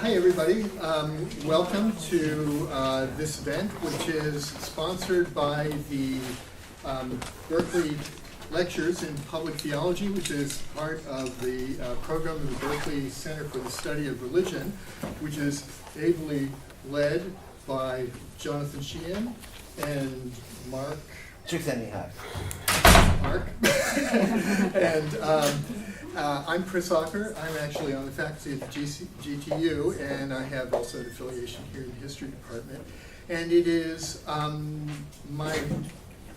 Hi everybody, welcome to this event, which is sponsored by the Berkeley Lectures in Public Theology, which is part of the program of the Berkeley Center for the Study of Religion, which is ably led by Jonathan Sheehan and Mark. Mark. And I'm Chris Ocker. I'm actually on the faculty at the GTU, and I have also an affiliation here in the history department. And it is my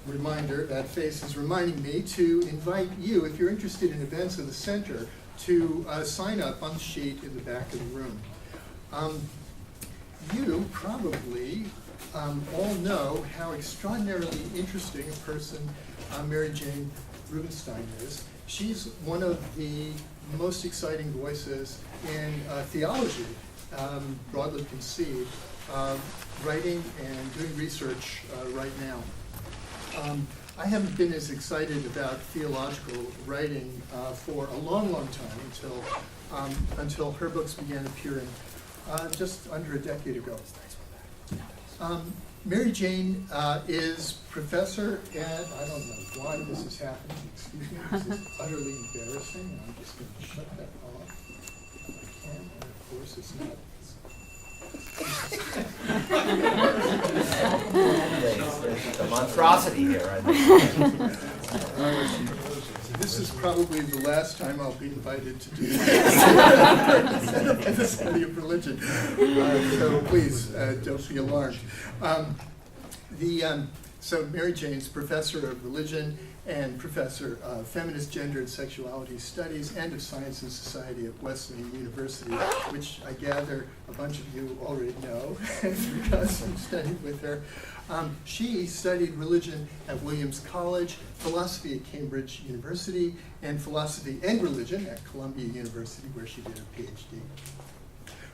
reminder, that face is reminding me to invite you, if you're interested in events of the center, to sign up on the sheet in the back of the room. You probably all know how extraordinarily interesting a person Mary Jane Rubenstein is. She's one of the most exciting voices in theology, broadly conceived, writing and doing research right now. I haven't been as excited about theological writing for a long, long time until her books began appearing just under a decade ago. Mary Jane is professor at, I don't know why this is happening, excuse me, this is utterly embarrassing. I'm just going to shut that off if I can, and of course it's not. There's a monstrosity here, I think. This is probably the last time I'll be invited to do this at the study of religion. So please don't be alarmed. So Mary Jane's professor of religion and professor of feminist gender and sexuality studies and of science and society at Wesleyan University, which I gather a bunch of you already know because you studied with her. She studied religion at Williams College, philosophy at Cambridge University, and philosophy and religion at Columbia University, where she did her PhD.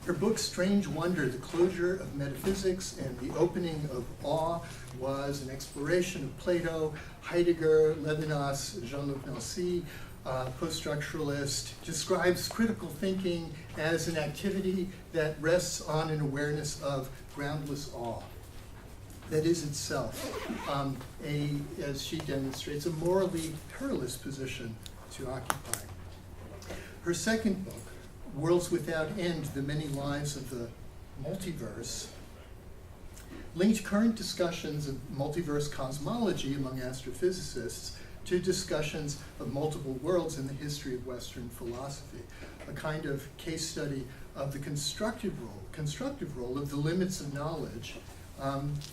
Her book, Strange Wonder, The Closure of Metaphysics and the Opening of Awe, was an exploration of Plato, Heidegger, Levinas, Jean-Luc Nancy, post-structuralist, describes critical thinking as an activity that rests on an awareness of groundless awe. That is itself, as she demonstrates, a morally perilous position to occupy. Her second book, Worlds Without End, The Many Lives of the Multiverse, linked current discussions of multiverse cosmology among astrophysicists to discussions of multiple worlds in the history of Western philosophy, a kind of case study of the constructive role of the limits of knowledge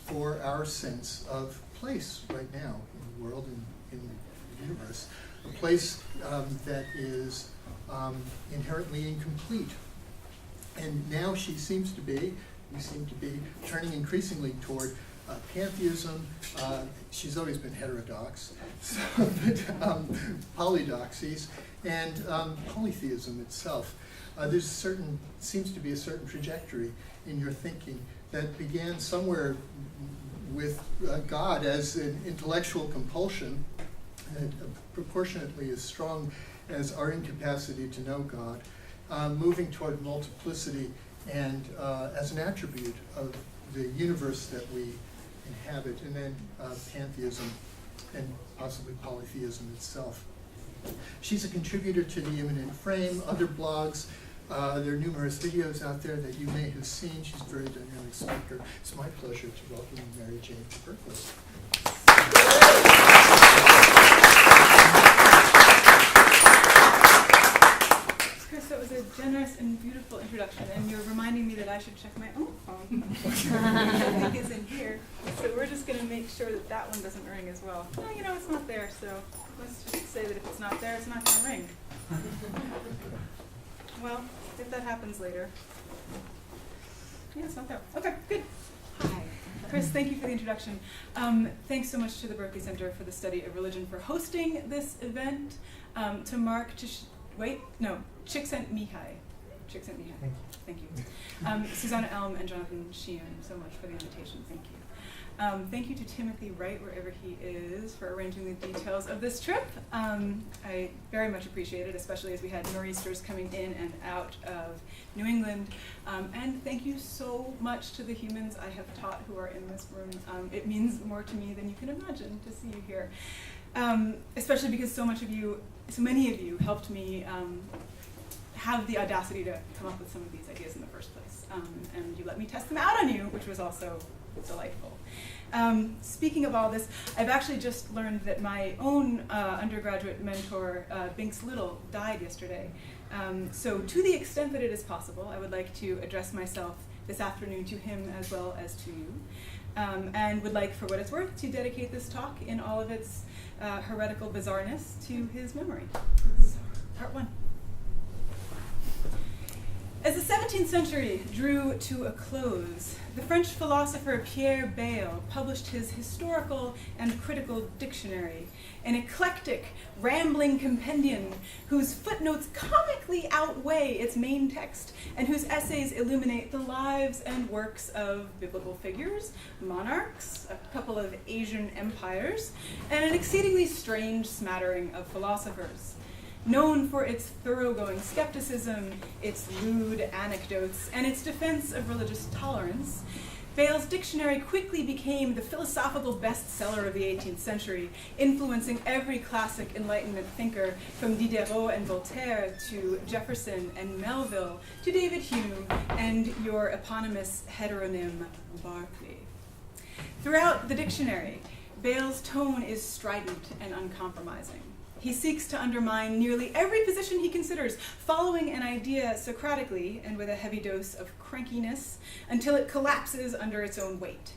for our sense of place right now in the world and in the universe, a place that is inherently incomplete. And now we seem to be turning increasingly toward pantheism. She's always been heterodox, but polydoxies, and polytheism itself. Seems to be a certain trajectory in your thinking that began somewhere with God as an intellectual compulsion, proportionately as strong as our incapacity to know God, moving toward multiplicity and as an attribute of the universe that we inhabit, and then pantheism and possibly polytheism itself. She's a contributor to the Immanent Frame, other blogs. There are numerous videos out there that you may have seen. She's a very dynamic speaker. It's my pleasure to welcome Mary Jane to Berkeley. Chris, that was a generous and beautiful introduction, and you're reminding me that I should check my own phone. I think is in here. So we're just going to make sure that that one doesn't ring as well. Oh, you know, it's not there, so let's just say that if it's not there, it's not going to ring. Well, if that happens later. Yeah, it's not there. Okay, good. Hi. Chris, thank you for the introduction. Thanks so much to the Berkeley Center for the Study of Religion for hosting this event. To Mark, Csikszentmihalyi. Thank you. Susanna Elm and Jonathan Sheehan so much for the invitation. Thank you. Thank you to Timothy Wright, wherever he is, for arranging the details of this trip. I very much appreciate it, especially as we had nor'easters coming in and out of New England. And thank you so much to the humans I have taught who are in this room. It means more to me than you can imagine to see you here. Especially because so many of you helped me have the audacity to come up with some of these ideas in the first place. And you let me test them out on you, which was also delightful. Speaking of all this, I've actually just learned that my own undergraduate mentor, Binks Little, died yesterday. So to the extent that it is possible, I would like to address myself this afternoon to him as well as to you. And would like, for what it's worth, to dedicate this talk in all of its heretical bizarreness to his memory. So, part one. As the 17th century drew to a close, the French philosopher Pierre Bayle published his historical and critical dictionary, an eclectic, rambling compendium whose footnotes comically outweigh its main text and whose essays illuminate the lives and works of biblical figures, monarchs, a couple of Asian empires, and an exceedingly strange smattering of philosophers. Known for its thoroughgoing skepticism, its lewd anecdotes, and its defense of religious tolerance, Bayle's dictionary quickly became the philosophical bestseller of the 18th century, influencing every classic Enlightenment thinker from Diderot and Voltaire to Jefferson and Melville to David Hume and your eponymous heteronym Berkeley. Throughout the dictionary, Bayle's tone is strident and uncompromising. He seeks to undermine nearly every position he considers, following an idea Socratically and with a heavy dose of crankiness until it collapses under its own weight.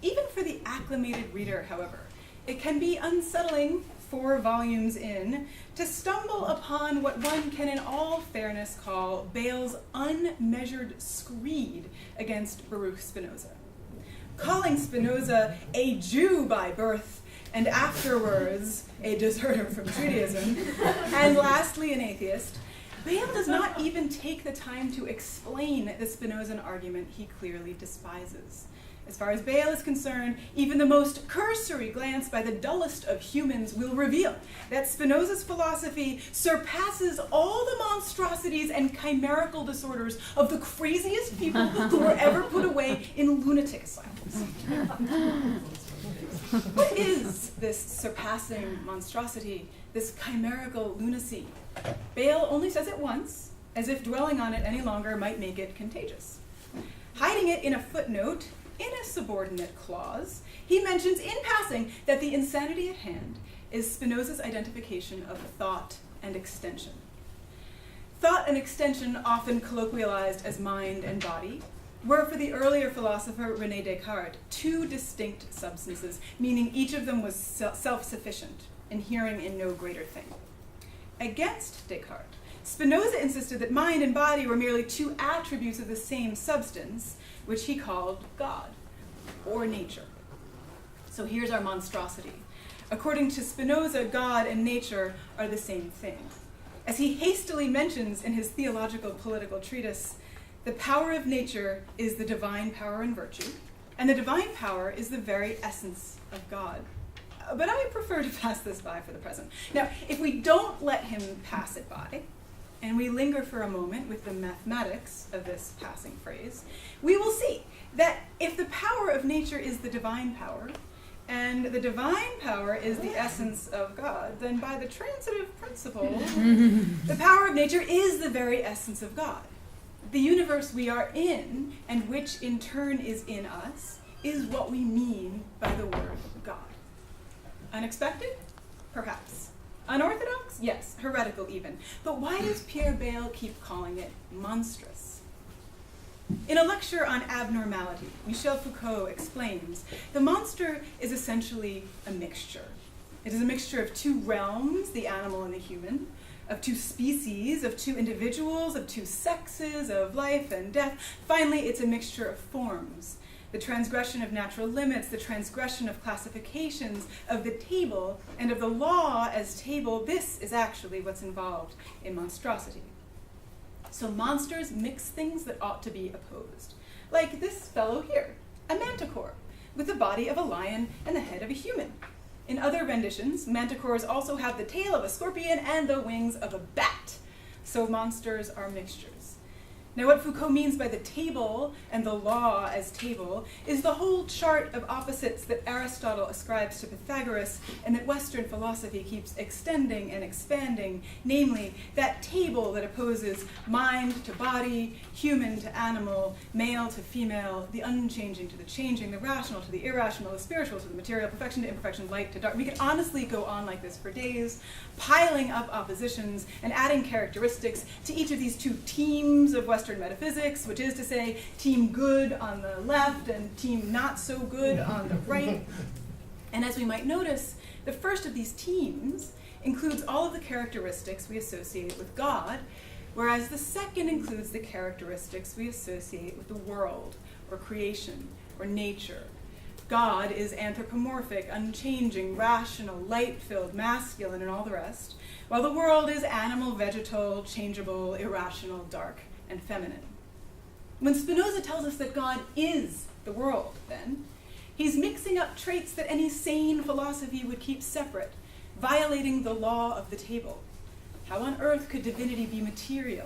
Even for the acclimated reader, however, it can be unsettling, 4 volumes in, to stumble upon what one can in all fairness call Bayle's unmeasured screed against Baruch Spinoza. Calling Spinoza a Jew by birth, and afterwards a deserter from treatism, and lastly an atheist, Bayle does not even take the time to explain the Spinozan argument he clearly despises. As far as Bayle is concerned, even the most cursory glance by the dullest of humans will reveal that Spinoza's philosophy surpasses all the monstrosities and chimerical disorders of the craziest people who were ever put away in lunatic asylums. What is this surpassing monstrosity, this chimerical lunacy? Bayle only says it once, as if dwelling on it any longer might make it contagious. Hiding it in a footnote, in a subordinate clause, he mentions in passing that the insanity at hand is Spinoza's identification of thought and extension. Thought and extension, often colloquialized as mind and body, were for the earlier philosopher René Descartes 2 distinct substances, meaning each of them was self-sufficient, inhering in no greater thing. Against Descartes, Spinoza insisted that mind and body were merely 2 attributes of the same substance, which he called God, or nature. So here's our monstrosity. According to Spinoza, God and nature are the same thing. As he hastily mentions in his theological political treatise, the power of nature is the divine power and virtue, and the divine power is the very essence of God. But I prefer to pass this by for the present. Now, if we don't let him pass it by, and we linger for a moment with the mathematics of this passing phrase, we will see that if the power of nature is the divine power, and the divine power is the essence of God, then by the transitive principle, the power of nature is the very essence of God. The universe we are in, and which in turn is in us, is what we mean by the word God. Unexpected? Perhaps. Unorthodox? Yes. Heretical even. But why does Pierre Bayle keep calling it monstrous? In a lecture on abnormality, Michel Foucault explains, the monster is essentially a mixture. It is a mixture of 2 realms, the animal and the human, of 2 species, of 2 individuals, of 2 sexes, of life and death. Finally, it's a mixture of forms, the transgression of natural limits, the transgression of classifications, of the table, and of the law as table. This is actually what's involved in monstrosity. So monsters mix things that ought to be opposed. Like this fellow here, a manticore, with the body of a lion and the head of a human. In other renditions, manticores also have the tail of a scorpion and the wings of a bat. So monsters are mixtures. Now, what Foucault means by the table and the law as table is the whole chart of opposites that Aristotle ascribes to Pythagoras and that Western philosophy keeps extending and expanding, namely that table that opposes mind to body, human to animal, male to female, the unchanging to the changing, the rational to the irrational, the spiritual to the material, perfection to imperfection, light to dark. We could honestly go on like this for days, piling up oppositions and adding characteristics to each of these two teams of Western metaphysics, which is to say, team good on the left and team not so good on the right. And as we might notice, the first of these teams includes all of the characteristics we associate with God, whereas the second includes the characteristics we associate with the world, or creation, or nature. God is anthropomorphic, unchanging, rational, light-filled, masculine, and all the rest, while the world is animal, vegetal, changeable, irrational, dark, and feminine. When Spinoza tells us that God is the world, then, he's mixing up traits that any sane philosophy would keep separate, violating the law of the table. How on earth could divinity be material?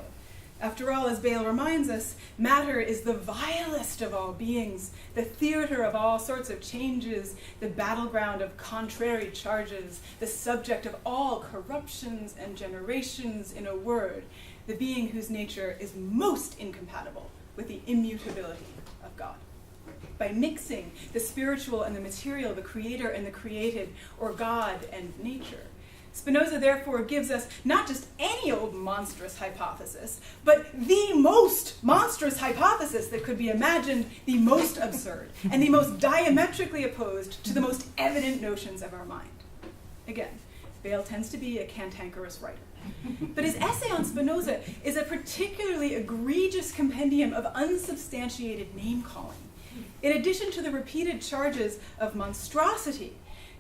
After all, as Bale reminds us, matter is the vilest of all beings, the theater of all sorts of changes, the battleground of contrary charges, the subject of all corruptions and generations, in a word, the being whose nature is most incompatible with the immutability of God. By mixing the spiritual and the material, the creator and the created, or God and nature, Spinoza therefore gives us not just any old monstrous hypothesis, but the most monstrous hypothesis that could be imagined, the most absurd, and the most diametrically opposed to the most evident notions of our mind. Again, Bale tends to be a cantankerous writer. But his essay on Spinoza is a particularly egregious compendium of unsubstantiated name-calling. In addition to the repeated charges of monstrosity,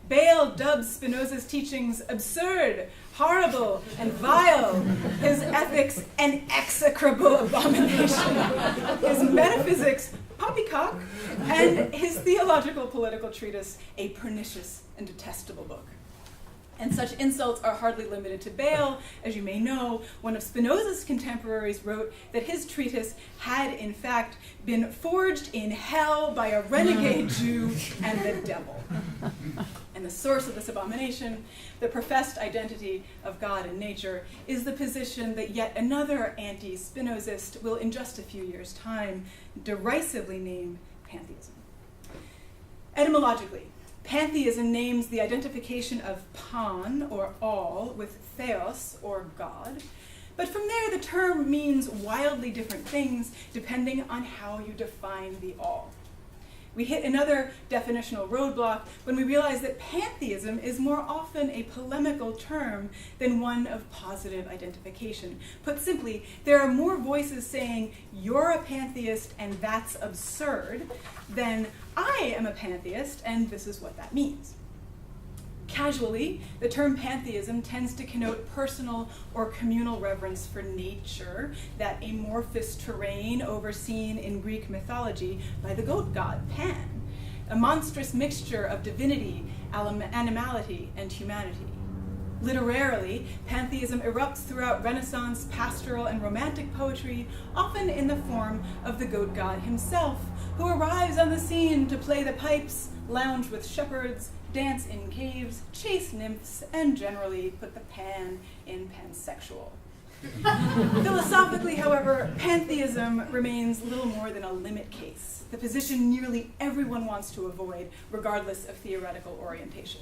Bale dubs Spinoza's teachings absurd, horrible, and vile, his ethics an execrable abomination, his metaphysics poppycock, and his theological political treatise a pernicious and detestable book. And such insults are hardly limited to Bale. As you may know, one of Spinoza's contemporaries wrote that his treatise had, in fact, been forged in hell by a renegade Jew and the devil. And the source of this abomination, the professed identity of God and nature, is the position that yet another anti-Spinozist will, in just a few years' time, derisively name pantheism. Etymologically, pantheism names the identification of pan, or all, with theos, or God. But from there, the term means wildly different things depending on how you define the all. We hit another definitional roadblock when we realize that pantheism is more often a polemical term than one of positive identification. Put simply, there are more voices saying, you're a pantheist and that's absurd, than I am a pantheist and this is what that means. Casually, the term pantheism tends to connote personal or communal reverence for nature, that amorphous terrain overseen in Greek mythology by the goat god Pan, a monstrous mixture of divinity, animality, and humanity. Literarily, pantheism erupts throughout Renaissance, pastoral, and romantic poetry, often in the form of the goat god himself, who arrives on the scene to play the pipes, lounge with shepherds, dance in caves, chase nymphs, and generally put the pan in pansexual. Philosophically, however, pantheism remains little more than a limit case, the position nearly everyone wants to avoid, regardless of theoretical orientation.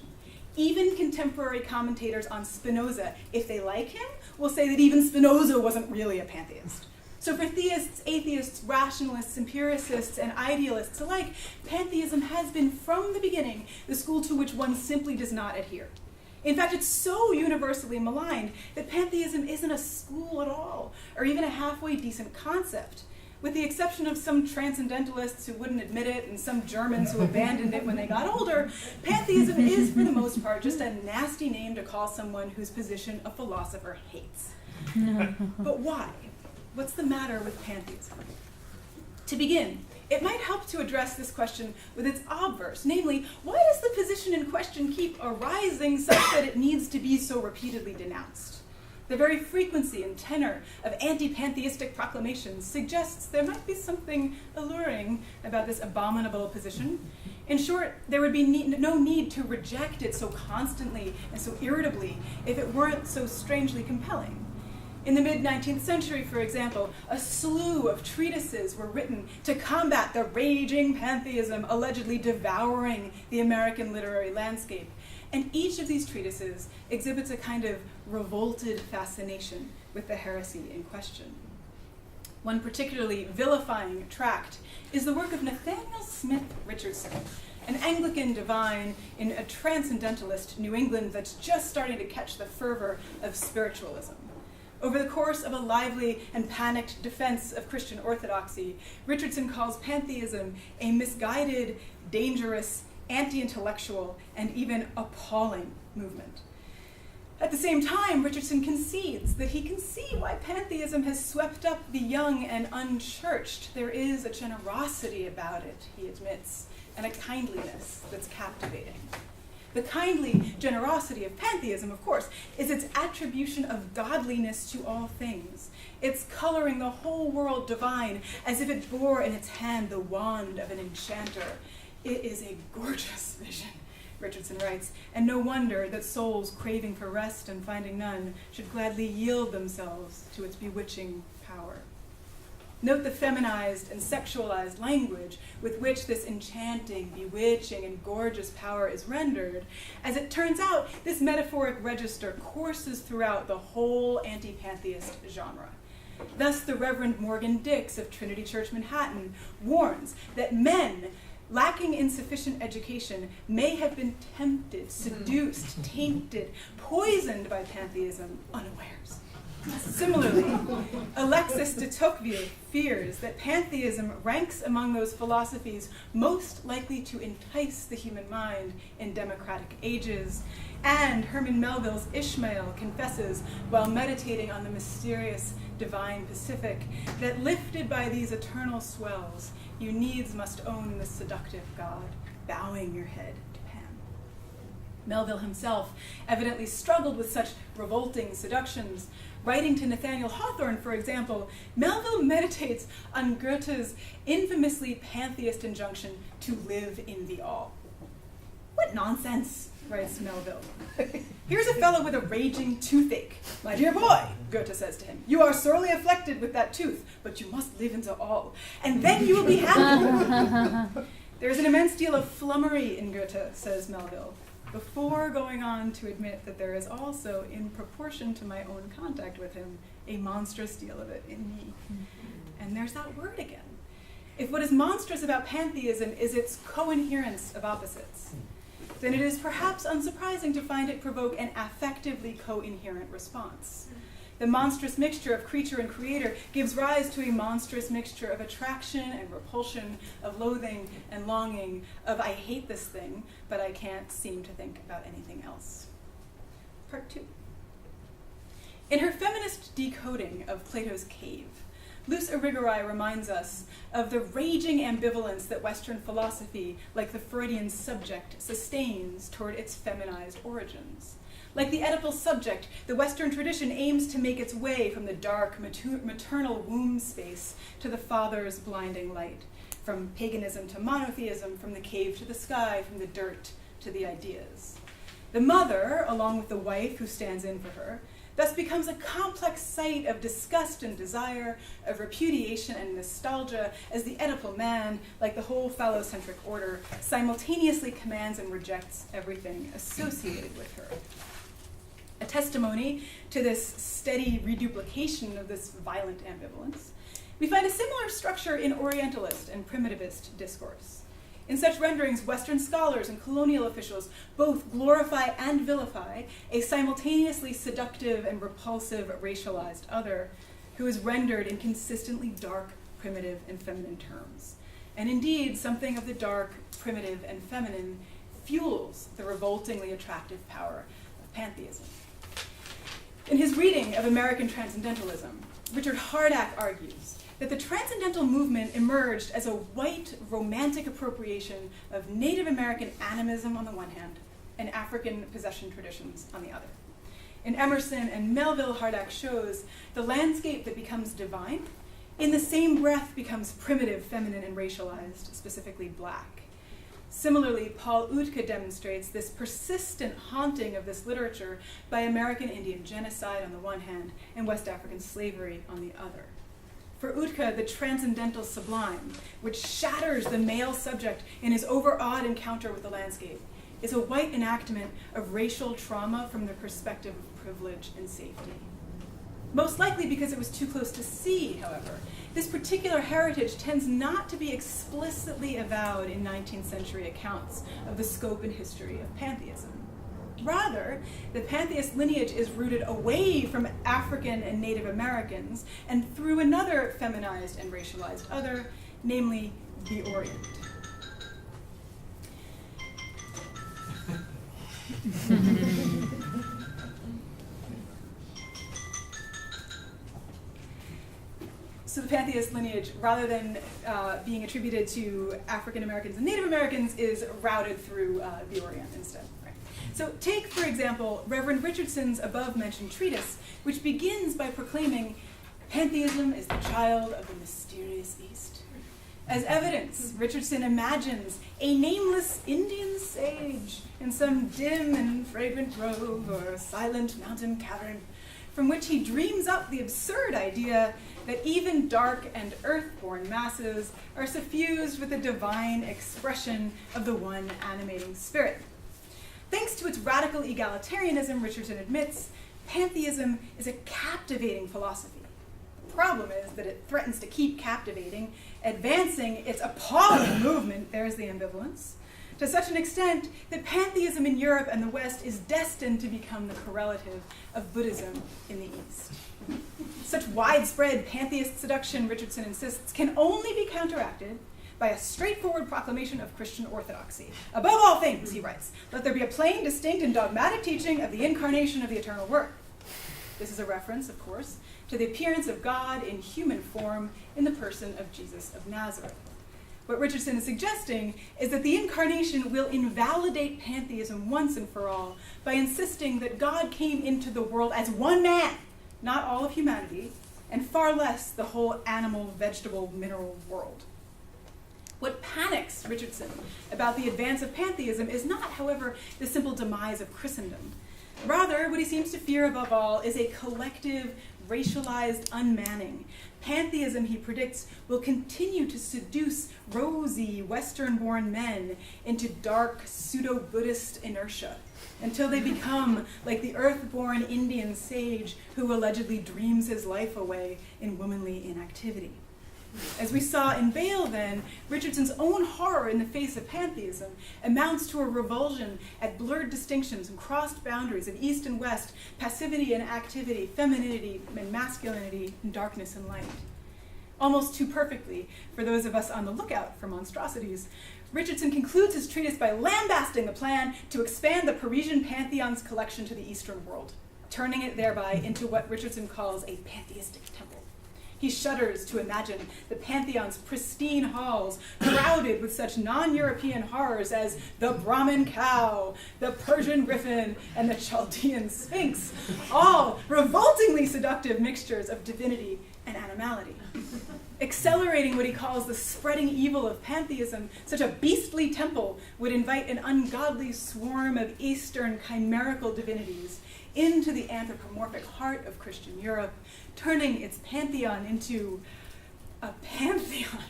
Even contemporary commentators on Spinoza, if they like him, will say that even Spinoza wasn't really a pantheist. So for theists, atheists, rationalists, empiricists, and idealists alike, pantheism has been from the beginning the school to which one simply does not adhere. In fact, it's so universally maligned that pantheism isn't a school at all, or even a halfway decent concept. With the exception of some transcendentalists who wouldn't admit it and some Germans who abandoned it when they got older, pantheism is, for the most part, just a nasty name to call someone whose position a philosopher hates. But why? What's the matter with pantheism? To begin, it might help to address this question with its obverse, namely, why does the position in question keep arising such that it needs to be so repeatedly denounced? The very frequency and tenor of anti-pantheistic proclamations suggests there might be something alluring about this abominable position. In short, there would be no need to reject it so constantly and so irritably if it weren't so strangely compelling. In the mid-19th century, for example, a slew of treatises were written to combat the raging pantheism allegedly devouring the American literary landscape. And each of these treatises exhibits a kind of revolted fascination with the heresy in question. One particularly vilifying tract is the work of Nathaniel Smith Richardson, an Anglican divine in a transcendentalist New England that's just starting to catch the fervor of spiritualism. Over the course of a lively and panicked defense of Christian orthodoxy, Richardson calls pantheism a misguided, dangerous, anti-intellectual, and even appalling movement. At the same time, Richardson concedes that he can see why pantheism has swept up the young and unchurched. There is a generosity about it, he admits, and a kindliness that's captivating. The kindly generosity of pantheism, of course, is its attribution of godliness to all things. It's coloring the whole world divine as if it bore in its hand the wand of an enchanter. It is a gorgeous vision, Richardson writes, and no wonder that souls craving for rest and finding none should gladly yield themselves to its bewitching power. Note the feminized and sexualized language with which this enchanting, bewitching, and gorgeous power is rendered. As it turns out, this metaphoric register courses throughout the whole anti-pantheist genre. Thus, the Reverend Morgan Dix of Trinity Church Manhattan warns that men lacking insufficient education may have been tempted, seduced, tainted, poisoned by pantheism unawares. Similarly, Alexis de Tocqueville fears that pantheism ranks among those philosophies most likely to entice the human mind in democratic ages, and Herman Melville's Ishmael confesses, while meditating on the mysterious divine Pacific, that lifted by these eternal swells, you needs must own the seductive God, bowing your head to Pan. Melville himself evidently struggled with such revolting seductions. Writing to Nathaniel Hawthorne, for example, Melville meditates on Goethe's infamously pantheist injunction to live in the all. What nonsense, writes Melville. Here's a fellow with a raging toothache. My dear boy, Goethe says to him, you are sorely afflicted with that tooth, but you must live into all, and then you will be happy. There's an immense deal of flummery in Goethe, says Melville, before going on to admit that there is also, in proportion to my own contact with him, a monstrous deal of it in me. And there's that word again. If what is monstrous about pantheism is its coherence of opposites, then it is perhaps unsurprising to find it provoke an affectively coherent response. The monstrous mixture of creature and creator gives rise to a monstrous mixture of attraction and repulsion, of loathing and longing, of I hate this thing, but I can't seem to think about anything else. Part 2. In her feminist decoding of Plato's Cave, Luce Irigaray reminds us of the raging ambivalence that Western philosophy, like the Freudian subject, sustains toward its feminized origins. Like the Oedipal subject, the Western tradition aims to make its way from the dark, maternal womb space to the father's blinding light, from paganism to monotheism, from the cave to the sky, from the dirt to the ideas. The mother, along with the wife who stands in for her, thus becomes a complex site of disgust and desire, of repudiation and nostalgia, as the Oedipal man, like the whole phallocentric order, simultaneously commands and rejects everything associated with her. A testimony to this steady reduplication of this violent ambivalence, we find a similar structure in Orientalist and primitivist discourse. In such renderings, Western scholars and colonial officials both glorify and vilify a simultaneously seductive and repulsive racialized other who is rendered in consistently dark, primitive, and feminine terms. And indeed, something of the dark, primitive, and feminine fuels the revoltingly attractive power of pantheism. In his reading of American Transcendentalism, Richard Hardack argues that the transcendental movement emerged as a white romantic appropriation of Native American animism on the one hand and African possession traditions on the other. In Emerson and Melville Hardack shows, the landscape that becomes divine in the same breath becomes primitive, feminine, and racialized, specifically black. Similarly, Paul Oudtke demonstrates this persistent haunting of this literature by American Indian genocide on the one hand and West African slavery on the other. For Oudtke, the transcendental sublime, which shatters the male subject in his overawed encounter with the landscape, is a white enactment of racial trauma from the perspective of privilege and safety. Most likely because it was too close to see, however. This particular heritage tends not to be explicitly avowed in 19th century accounts of the scope and history of pantheism. Rather, the pantheist lineage is rooted away from African and Native Americans and through another feminized and racialized other, namely the Orient. So the pantheist lineage, rather than being attributed to African Americans and Native Americans, is routed through the Orient instead. Right? So take, for example, Reverend Richardson's above-mentioned treatise, which begins by proclaiming pantheism is the child of the mysterious East. As evidence, Richardson imagines a nameless Indian sage in some dim and fragrant grove or silent mountain cavern, from which he dreams up the absurd idea that even dark and earth-born masses are suffused with the divine expression of the one animating spirit. Thanks to its radical egalitarianism, Richardson admits, pantheism is a captivating philosophy. The problem is that it threatens to keep captivating, advancing its appalling movement, there's the ambivalence, to such an extent that pantheism in Europe and the West is destined to become the correlative of Buddhism in the East. Such widespread pantheist seduction, Richardson insists, can only be counteracted by a straightforward proclamation of Christian orthodoxy. Above all things, he writes, let there be a plain, distinct, and dogmatic teaching of the incarnation of the eternal Word. This is a reference, of course, to the appearance of God in human form in the person of Jesus of Nazareth. What Richardson is suggesting is that the incarnation will invalidate pantheism once and for all by insisting that God came into the world as one man, not all of humanity, and far less the whole animal, vegetable, mineral world. What panics Richardson about the advance of pantheism is not, however, the simple demise of Christendom. Rather, what he seems to fear above all is a collective, racialized unmanning. Pantheism, he predicts, will continue to seduce rosy, Western-born men into dark, pseudo-Buddhist inertia until they become like the earth-born Indian sage who allegedly dreams his life away in womanly inactivity. As we saw in Bale, then, Richardson's own horror in the face of pantheism amounts to a revulsion at blurred distinctions and crossed boundaries of East and West, passivity and activity, femininity and masculinity, and darkness and light. Almost too perfectly, for those of us on the lookout for monstrosities, Richardson concludes his treatise by lambasting the plan to expand the Parisian pantheon's collection to the Eastern world, turning it thereby into what Richardson calls a pantheistic temple. He shudders to imagine the Pantheon's pristine halls crowded with such non-European horrors as the Brahmin cow, the Persian griffin, and the Chaldean sphinx, all revoltingly seductive mixtures of divinity and animality. Accelerating what he calls the spreading evil of pantheism, such a beastly temple would invite an ungodly swarm of Eastern chimerical divinities into the anthropomorphic heart of Christian Europe, turning its pantheon into a pantheon.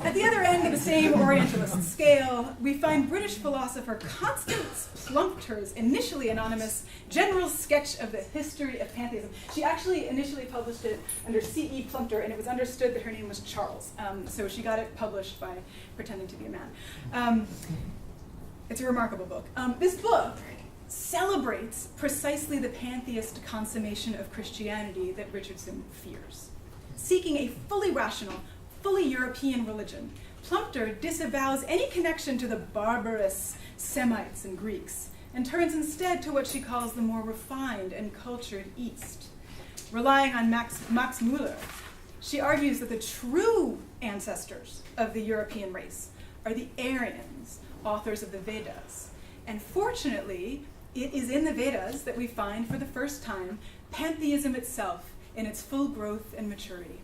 At the other end of the same Orientalist scale, we find British philosopher Constance Plunder's initially anonymous general sketch of the history of pantheism. She actually initially published it under C.E. Plunter, and it was understood that her name was Charles. So she got it published by pretending to be a man. It's a remarkable book. This book celebrates precisely the pantheist consummation of Christianity that Richardson fears. Seeking a fully rational, fully European religion, Plunter disavows any connection to the barbarous Semites and Greeks and turns instead to what she calls the more refined and cultured East. Relying on Max Müller, she argues that the true ancestors of the European race are the Aryans, authors of the Vedas. And fortunately, it is in the Vedas that we find for the first time pantheism itself in its full growth and maturity.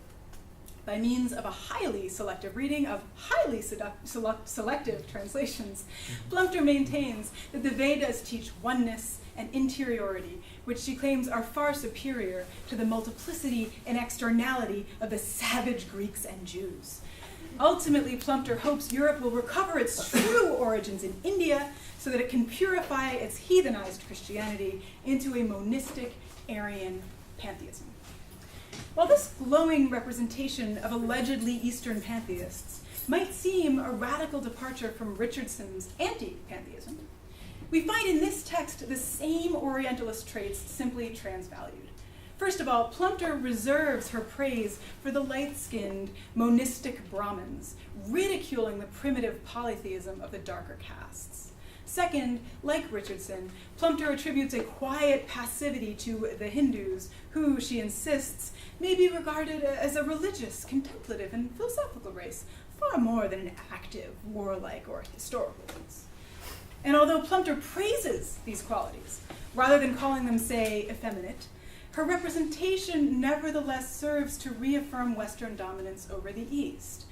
By means of a highly selective reading of highly selective translations, Plunder maintains that the Vedas teach oneness and interiority, which she claims are far superior to the multiplicity and externality of the savage Greeks and Jews. Ultimately, Plunder hopes Europe will recover its true origins in India so that it can purify its heathenized Christianity into a monistic Aryan pantheism. While this glowing representation of allegedly Eastern pantheists might seem a radical departure from Richardson's anti-pantheism, we find in this text the same Orientalist traits simply transvalued. First of all, Plunder reserves her praise for the light-skinned monistic Brahmins, ridiculing the primitive polytheism of the darker castes. Second, like Richardson, Plunder attributes a quiet passivity to the Hindus, who, she insists, may be regarded as a religious, contemplative, and philosophical race, far more than an active, warlike, or historical race. And although Plunder praises these qualities, rather than calling them, say, effeminate, her representation nevertheless serves to reaffirm Western dominance over the East.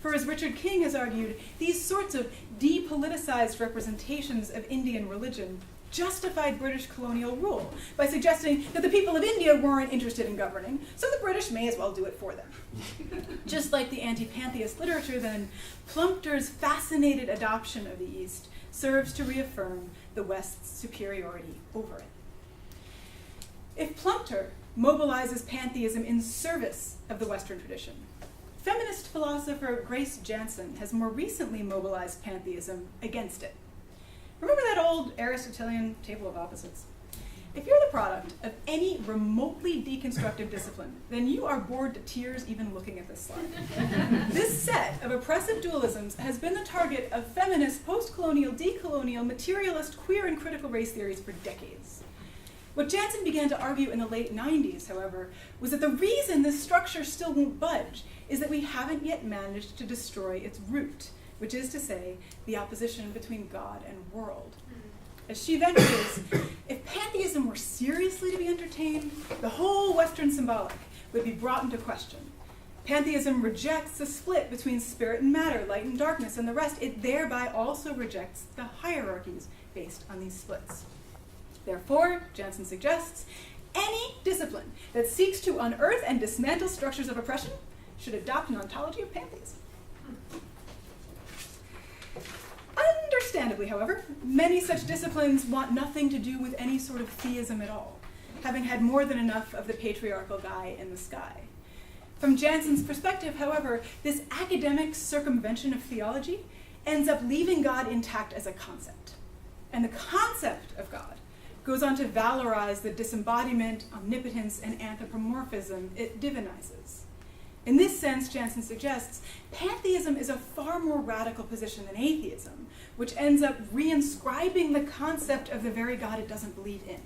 For as Richard King has argued, these sorts of depoliticized representations of Indian religion justified British colonial rule by suggesting that the people of India weren't interested in governing, so the British may as well do it for them. Just like the anti-pantheist literature, then, Plunder's fascinated adoption of the East serves to reaffirm the West's superiority over it. If Plunder mobilizes pantheism in service of the Western tradition, feminist philosopher Grace Jansen has more recently mobilized pantheism against it. Remember that old Aristotelian table of opposites? If you're the product of any remotely deconstructive discipline, then you are bored to tears even looking at this slide. This set of oppressive dualisms has been the target of feminist, post-colonial, decolonial, materialist, queer, and critical race theories for decades. What Jansen began to argue in the late 90s, however, was that the reason this structure still won't budge is that we haven't yet managed to destroy its root, which is to say, the opposition between God and world. As she ventures, if pantheism were seriously to be entertained, the whole Western symbolic would be brought into question. Pantheism rejects the split between spirit and matter, light and darkness, and the rest. It thereby also rejects the hierarchies based on these splits. Therefore, Jansen suggests, any discipline that seeks to unearth and dismantle structures of oppression should adopt an ontology of pantheism. Understandably, however, many such disciplines want nothing to do with any sort of theism at all, having had more than enough of the patriarchal guy in the sky. From Jansen's perspective, however, this academic circumvention of theology ends up leaving God intact as a concept. And the concept of God goes on to valorize the disembodiment, omnipotence, and anthropomorphism it divinizes. In this sense, Jansen suggests, pantheism is a far more radical position than atheism, which ends up reinscribing the concept of the very God it doesn't believe in.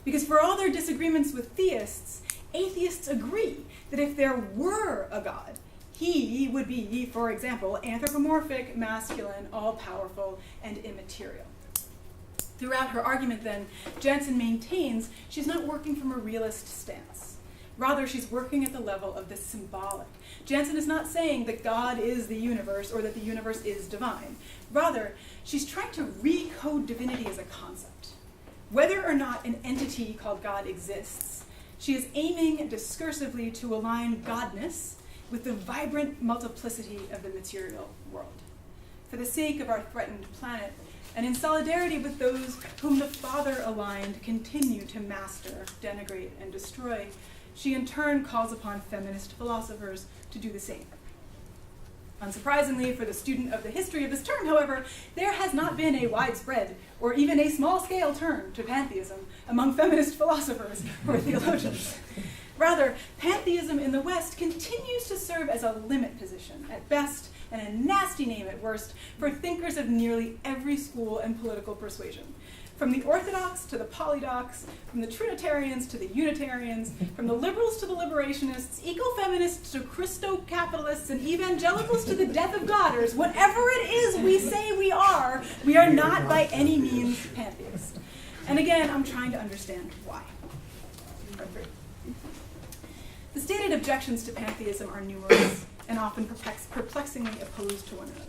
Because for all their disagreements with theists, atheists agree that if there were a God, he would be, for example, anthropomorphic, masculine, all-powerful, and immaterial. Throughout her argument, then, Jansen maintains she's not working from a realist stance. Rather, she's working at the level of the symbolic. Jansen is not saying that God is the universe or that the universe is divine. Rather, she's trying to recode divinity as a concept. Whether or not an entity called God exists, she is aiming discursively to align godness with the vibrant multiplicity of the material world. For the sake of our threatened planet, and in solidarity with those whom the Father aligned continue to master, denigrate, and destroy, she in turn calls upon feminist philosophers to do the same. Unsurprisingly, for the student of the history of this term, however, there has not been a widespread or even a small-scale turn to pantheism among feminist philosophers or theologians. Rather, pantheism in the West continues to serve as a limit position, at best, and a nasty name at worst, for thinkers of nearly every school and political persuasion. From the orthodox to the polydox, from the Trinitarians to the Unitarians, from the liberals to the liberationists, ecofeminists to Christo-capitalists, and evangelicals to the death of Godders, whatever it is we say we are not by any means pantheist. And again, I'm trying to understand why. The stated objections to pantheism are numerous and often perplexingly opposed to one another.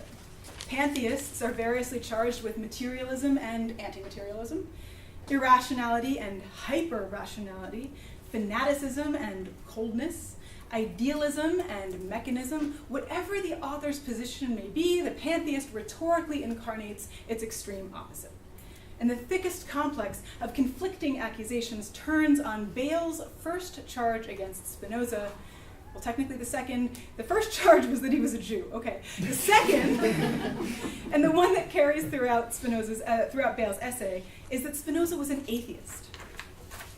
Pantheists are variously charged with materialism and anti-materialism, irrationality and hyper-rationality, fanaticism and coldness, idealism and mechanism. Whatever the author's position may be, the pantheist rhetorically incarnates its extreme opposite. And the thickest complex of conflicting accusations turns on Bale's first charge against Spinoza. Well, technically the second. The first charge was that he was a Jew. Okay. The second, and the one that carries throughout Bale's essay, is that Spinoza was an atheist.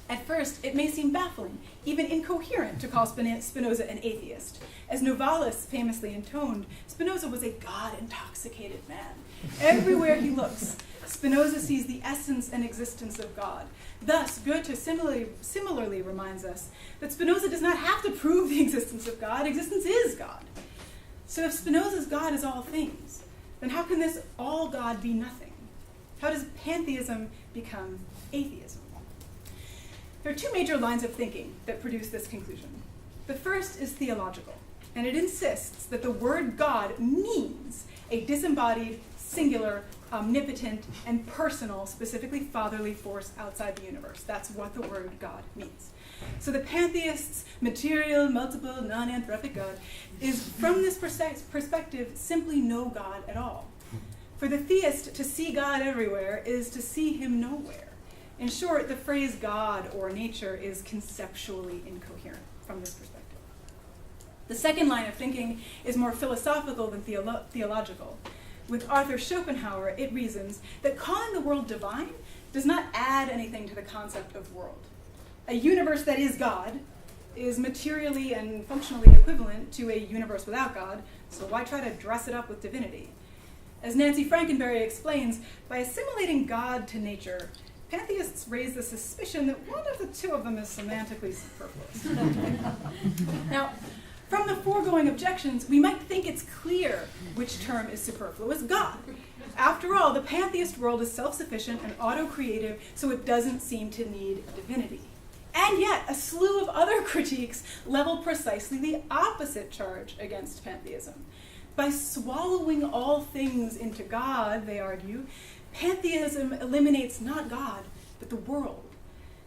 At first, it may seem baffling, even incoherent, to call Spinoza an atheist. As Novalis famously intoned, Spinoza was a God-intoxicated man. Everywhere he looks, Spinoza sees the essence and existence of God. Thus, Goethe similarly reminds us that Spinoza does not have to prove the existence of God. Existence is God. So if Spinoza's God is all things, then how can this all God be nothing? How does pantheism become atheism? There are two major lines of thinking that produce this conclusion. The first is theological, and it insists that the word God means a disembodied, singular, omnipotent, and personal, specifically fatherly force outside the universe. That's what the word God means. So the pantheist's material, multiple, non-anthropic God is, from this perspective, simply no God at all. For the theist, to see God everywhere is to see him nowhere. In short, the phrase God or nature is conceptually incoherent from this perspective. The second line of thinking is more philosophical than theological. With Arthur Schopenhauer, it reasons that calling the world divine does not add anything to the concept of world. A universe that is God is materially and functionally equivalent to a universe without God, so why try to dress it up with divinity? As Nancy Frankenberry explains, by assimilating God to nature, pantheists raise the suspicion that one of the two of them is semantically superfluous. Now, from the foregoing objections, we might think it's clear which term is superfluous: God. After all, the pantheist world is self-sufficient and auto-creative, so it doesn't seem to need divinity. And yet, a slew of other critiques level precisely the opposite charge against pantheism. By swallowing all things into God, they argue, pantheism eliminates not God, but the world.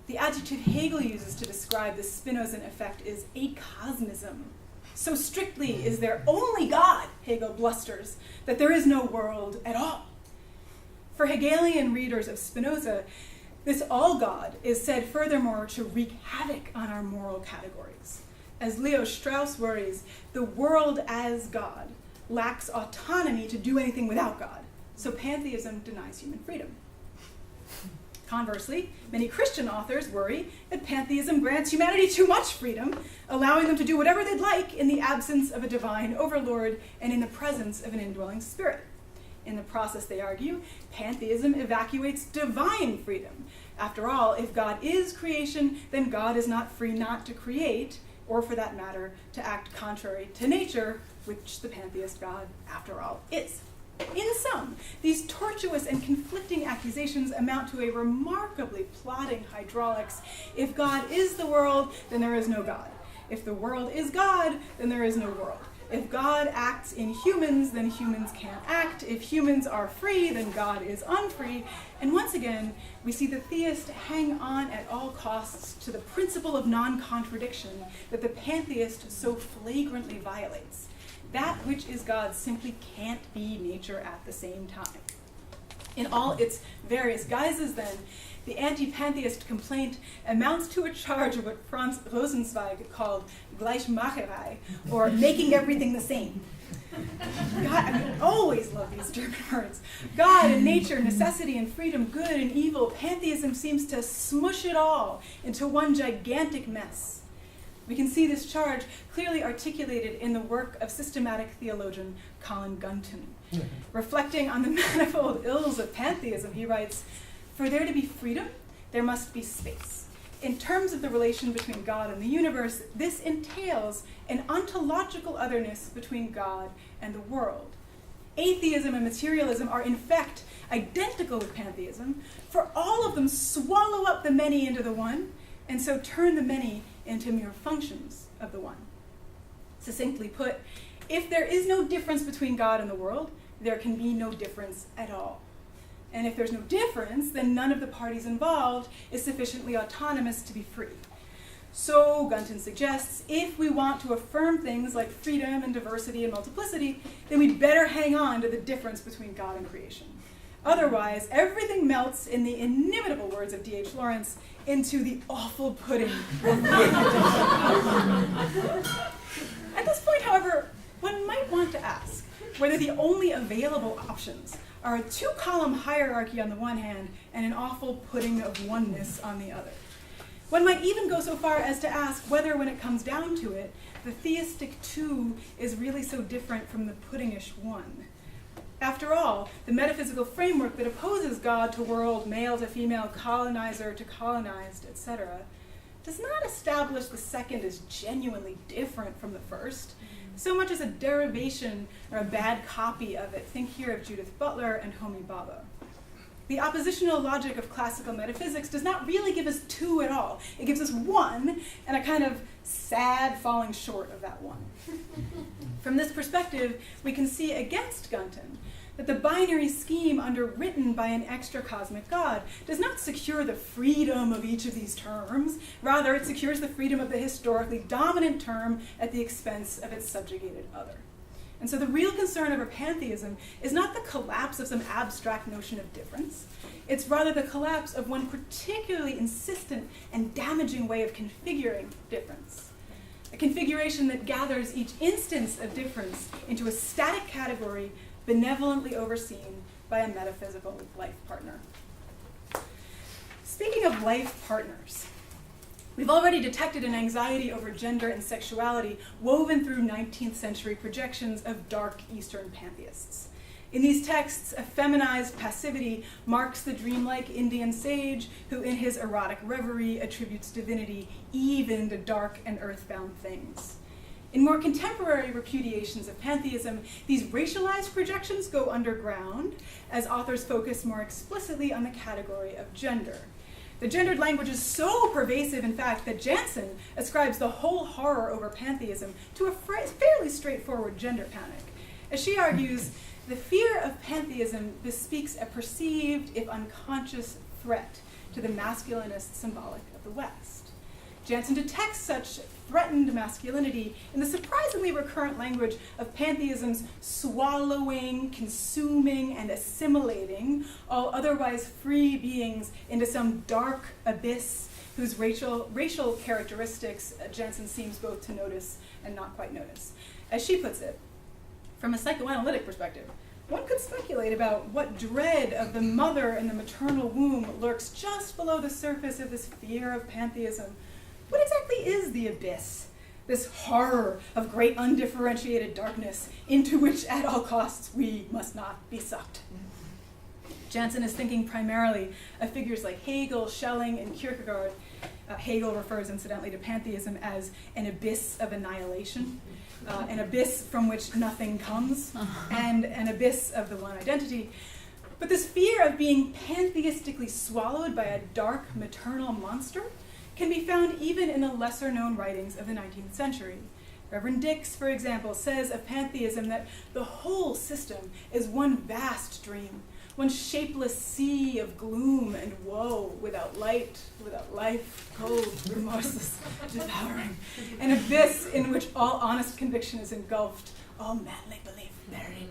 The adjective Hegel uses to describe the Spinozan effect is acosmism. So strictly is there only God, Hegel blusters, that there is no world at all. For Hegelian readers of Spinoza, this all God is said furthermore to wreak havoc on our moral categories. As Leo Strauss worries, the world as God lacks autonomy to do anything without God, so pantheism denies human freedom. Conversely, many Christian authors worry that pantheism grants humanity too much freedom, allowing them to do whatever they'd like in the absence of a divine overlord and in the presence of an indwelling spirit. In the process, they argue, pantheism evacuates divine freedom. After all, if God is creation, then God is not free not to create, or for that matter, to act contrary to nature, which the pantheist God, after all, is. In sum, these tortuous and conflicting accusations amount to a remarkably plodding hydraulics. If God is the world, then there is no God. If the world is God, then there is no world. If God acts in humans, then humans can't act. If humans are free, then God is unfree. And once again, we see the theist hang on at all costs to the principle of non-contradiction that the pantheist so flagrantly violates. That which is God simply can't be nature at the same time. In all its various guises, then, the AntiPantheist Complaint amounts to a charge of what Franz Rosenzweig called Gleichmacherei, or making everything the same. God, I always love these German words. God and nature, necessity and freedom, good and evil, pantheism seems to smush it all into one gigantic mess. We can see this charge clearly articulated in the work of systematic theologian Colin Gunton. Reflecting on the manifold ills of pantheism, he writes, For there to be freedom, there must be space. In terms of the relation between God and the universe, this entails an ontological otherness between God and the world. Atheism and materialism are in fact identical with pantheism, for all of them swallow up the many into the one, and so turn the many into mere functions of the one. Succinctly put, if there is no difference between God and the world, there can be no difference at all. And if there's no difference, then none of the parties involved is sufficiently autonomous to be free. So, Gunton suggests, if we want to affirm things like freedom and diversity and multiplicity, then we'd better hang on to the difference between God and creation. Otherwise, everything melts, in the inimitable words of D.H. Lawrence, into the awful pudding. At this point, however, one might want to ask whether the only available options are a two-column hierarchy on the one hand and an awful pudding of oneness on the other. One might even go so far as to ask whether, when it comes down to it, the theistic two is really so different from the puddingish one. After all, the metaphysical framework that opposes God to world, male to female, colonizer to colonized, etc., does not establish the second as genuinely different from the first, so much as a derivation or a bad copy of it. Think here of Judith Butler and Homi Bhabha. The oppositional logic of classical metaphysics does not really give us two at all. It gives us one, and a kind of sad falling short of that one. From this perspective, we can see against Gunton that the binary scheme underwritten by an extra-cosmic God does not secure the freedom of each of these terms. Rather, it secures the freedom of the historically dominant term at the expense of its subjugated other. And so the real concern over pantheism is not the collapse of some abstract notion of difference. It's rather the collapse of one particularly insistent and damaging way of configuring difference. A configuration that gathers each instance of difference into a static category benevolently overseen by a metaphysical life partner. Speaking of life partners, we've already detected an anxiety over gender and sexuality woven through 19th century projections of dark Eastern pantheists. In these texts, a feminized passivity marks the dreamlike Indian sage who, in his erotic reverie, attributes divinity even to dark and earthbound things. In more contemporary repudiations of pantheism, these racialized projections go underground as authors focus more explicitly on the category of gender. The gendered language is so pervasive, in fact, that Jansen ascribes the whole horror over pantheism to a fairly straightforward gender panic. As she argues, the fear of pantheism bespeaks a perceived, if unconscious, threat to the masculinist symbolic of the West. Jansen detects such threatened masculinity in the surprisingly recurrent language of pantheism's swallowing, consuming, and assimilating all otherwise free beings into some dark abyss whose racial characteristics Jansen seems both to notice and not quite notice. As she puts it, from a psychoanalytic perspective, one could speculate about what dread of the mother and the maternal womb lurks just below the surface of this fear of pantheism. What exactly is the abyss, this horror of great undifferentiated darkness into which at all costs we must not be sucked? Jansen is thinking primarily of figures like Hegel, Schelling, and Kierkegaard. Hegel refers, incidentally, to pantheism as an abyss of annihilation, an abyss from which nothing comes, and an abyss of the one identity. But this fear of being pantheistically swallowed by a dark maternal monster can be found even in the lesser-known writings of the 19th century. Reverend Dix, for example, says of pantheism that the whole system is one vast dream, one shapeless sea of gloom and woe, without light, without life, cold, remorseless, devouring, an abyss in which all honest conviction is engulfed, all manly belief buried.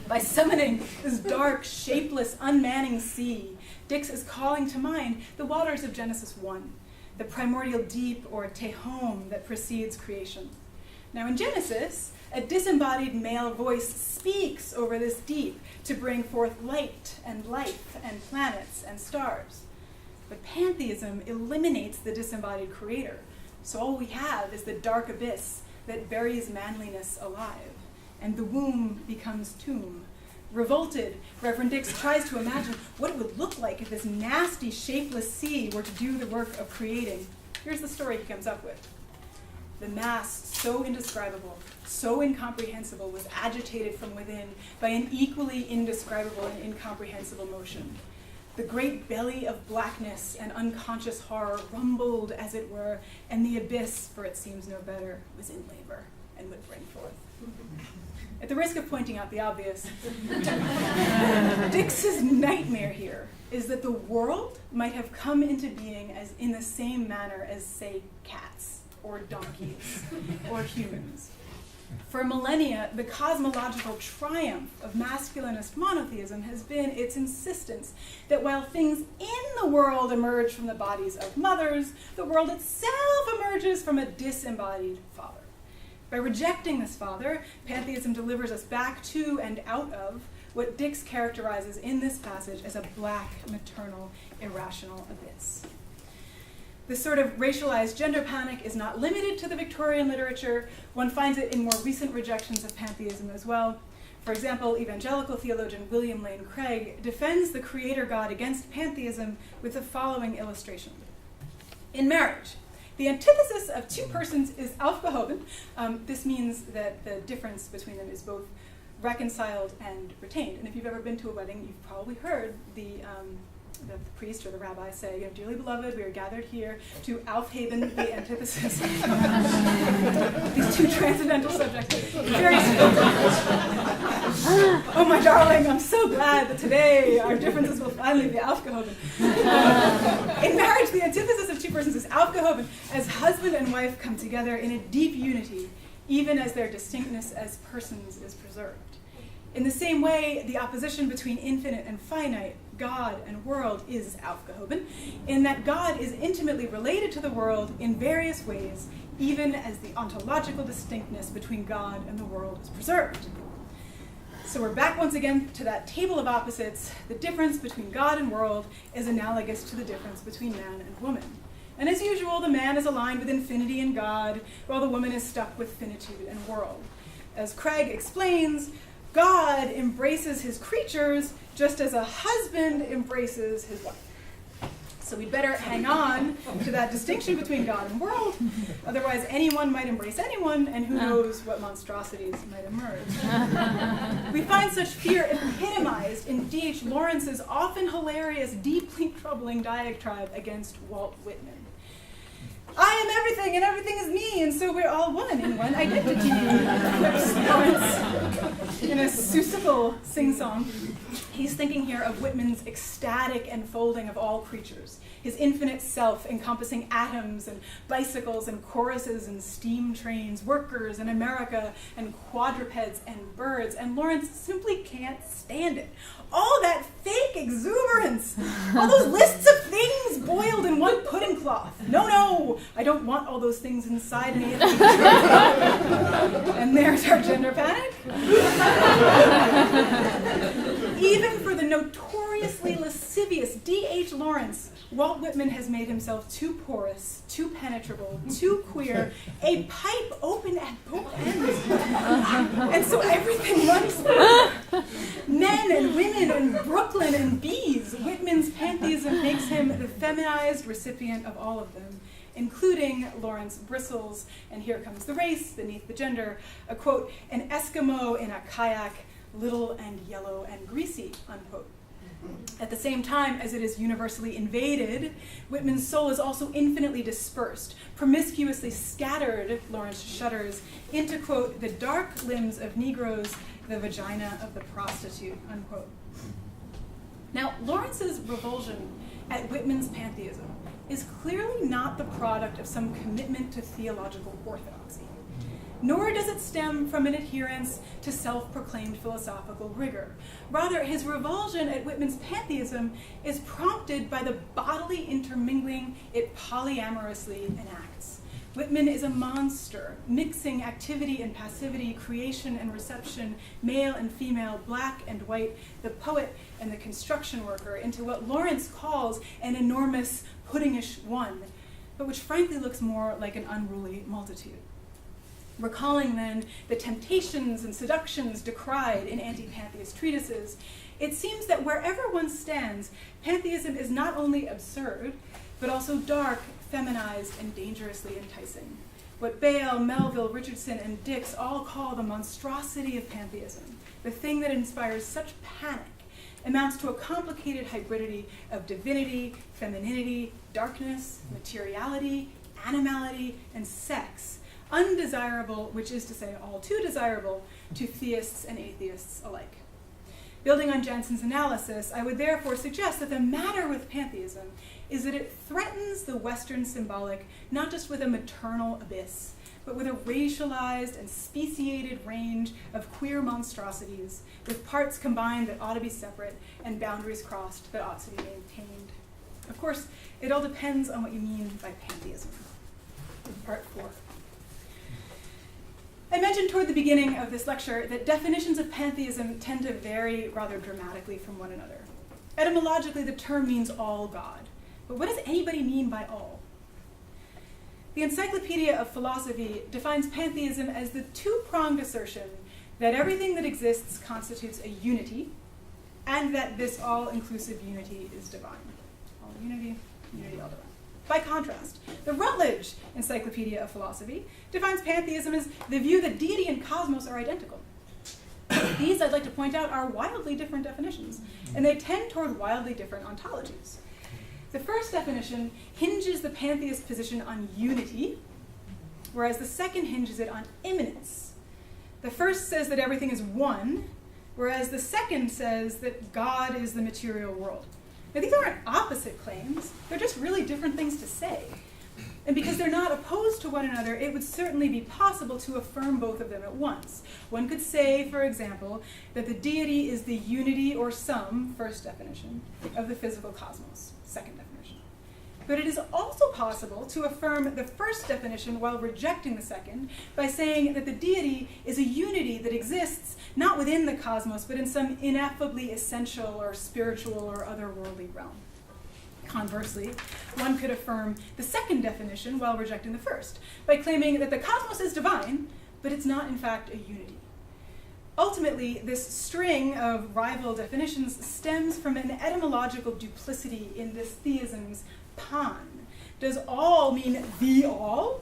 By summoning this dark, shapeless, unmanning sea, Dix is calling to mind the waters of Genesis 1, the primordial deep or tehom that precedes creation. Now in Genesis, a disembodied male voice speaks over this deep to bring forth light and life and planets and stars. But pantheism eliminates the disembodied creator, so all we have is the dark abyss that buries manliness alive, and the womb becomes tomb, Revolted, Reverend Dix tries to imagine what it would look like if this nasty, shapeless sea were to do the work of creating. Here's the story he comes up with. The mass, so indescribable, so incomprehensible, was agitated from within by an equally indescribable and incomprehensible motion. The great belly of blackness and unconscious horror rumbled, as it were, and the abyss, for it seems no better, was in labor and would bring forth. At the risk of pointing out the obvious, Dix's nightmare here is that the world might have come into being as in the same manner as, say, cats, or donkeys, or humans. For millennia, the cosmological triumph of masculinist monotheism has been its insistence that while things in the world emerge from the bodies of mothers, the world itself emerges from a disembodied father. By rejecting this father, pantheism delivers us back to and out of what Dix characterizes in this passage as a black, maternal, irrational abyss. This sort of racialized gender panic is not limited to the Victorian literature. One finds it in more recent rejections of pantheism as well. For example, evangelical theologian William Lane Craig defends the creator God against pantheism with the following illustration. In marriage, the antithesis of two persons is aufgehoben. This means that the difference between them is both reconciled and retained. And if you've ever been to a wedding, you've probably heard the priest or the rabbi say, dearly beloved, we are gathered here to aufheben the antithesis. These two transcendental subjects. Very oh, my darling, I'm so glad that today our differences will finally be aufgehoben. In marriage, the antithesis of two persons is aufgehoben, as husband and wife come together in a deep unity, even as their distinctness as persons is preserved. In the same way, the opposition between infinite and finite, God and world, is aufgehoben, in that God is intimately related to the world in various ways, even as the ontological distinctness between God and the world is preserved. So we're back once again to that table of opposites. The difference between God and world is analogous to the difference between man and woman. And as usual, the man is aligned with infinity and God, while the woman is stuck with finitude and world. As Craig explains, God embraces his creatures just as a husband embraces his wife. So we'd better hang on to that distinction between God and world. Otherwise, anyone might embrace anyone, and who knows what monstrosities might emerge. We find such fear epitomized in D.H. Lawrence's often hilarious, deeply troubling diatribe against Walt Whitman. I am everything, and everything is me, and so we're all one in one identity. Lawrence, in a Seussical sing-song. He's thinking here of Whitman's ecstatic enfolding of all creatures, his infinite self encompassing atoms and bicycles and choruses and steam trains, workers and America and quadrupeds and birds, and Lawrence simply can't stand it. All that fake exuberance, all those lists of things boiled in one pudding cloth. No, I don't want all those things inside me. And there's our gender panic. Even for the notoriously lascivious D.H. Lawrence, Walt Whitman has made himself too porous, too penetrable, too queer, a pipe open at both ends. And so everything runs through. Men and women and Brooklyn and bees. Whitman's pantheism makes him the feminized recipient of all of them, including Lawrence bristles, and here comes the race beneath the gender, a quote, an Eskimo in a kayak, little and yellow and greasy, unquote. At the same time as it is universally invaded, Whitman's soul is also infinitely dispersed, promiscuously scattered, Lawrence shudders, into, quote, the dark limbs of Negroes, the vagina of the prostitute, unquote. Now, Lawrence's revulsion at Whitman's pantheism is clearly not the product of some commitment to theological orthodoxy. Nor does it stem from an adherence to self-proclaimed philosophical rigor. Rather, his revulsion at Whitman's pantheism is prompted by the bodily intermingling it polyamorously enacts. Whitman is a monster, mixing activity and passivity, creation and reception, male and female, black and white, the poet and the construction worker, into what Lawrence calls an enormous puddingish one, but which frankly looks more like an unruly multitude. Recalling then the temptations and seductions decried in anti-pantheist treatises, it seems that wherever one stands, pantheism is not only absurd, but also dark, feminized, and dangerously enticing. What Bale, Melville, Richardson, and Dix all call the monstrosity of pantheism, the thing that inspires such panic, amounts to a complicated hybridity of divinity, femininity, darkness, materiality, animality, and sex, undesirable, which is to say all too desirable, to theists and atheists alike. Building on Janssen's analysis, I would therefore suggest that the matter with pantheism is that it threatens the Western symbolic not just with a maternal abyss, but with a racialized and speciated range of queer monstrosities, with parts combined that ought to be separate and boundaries crossed that ought to be maintained. Of course, it all depends on what you mean by pantheism. Part 4. I mentioned toward the beginning of this lecture that definitions of pantheism tend to vary rather dramatically from one another. Etymologically, the term means all God. But what does anybody mean by all? The Encyclopedia of Philosophy defines pantheism as the two-pronged assertion that everything that exists constitutes a unity, and that this all-inclusive unity is divine. All unity, unity, all divine. By contrast, the Routledge Encyclopedia of Philosophy defines pantheism as the view that deity and cosmos are identical. These, I'd like to point out, are wildly different definitions, and they tend toward wildly different ontologies. The first definition hinges the pantheist position on unity, whereas the second hinges it on immanence. The first says that everything is one, whereas the second says that God is the material world. Now, these aren't opposite claims. They're just really different things to say. And because they're not opposed to one another, it would certainly be possible to affirm both of them at once. One could say, for example, that the deity is the unity or sum, first definition, of the physical cosmos, second definition. But it is also possible to affirm the first definition while rejecting the second by saying that the deity is a unity that exists not within the cosmos, but in some ineffably essential or spiritual or otherworldly realm. Conversely, one could affirm the second definition while rejecting the first by claiming that the cosmos is divine, but it's not in fact a unity. Ultimately, this string of rival definitions stems from an etymological duplicity in this theism's pan. Does all mean the all,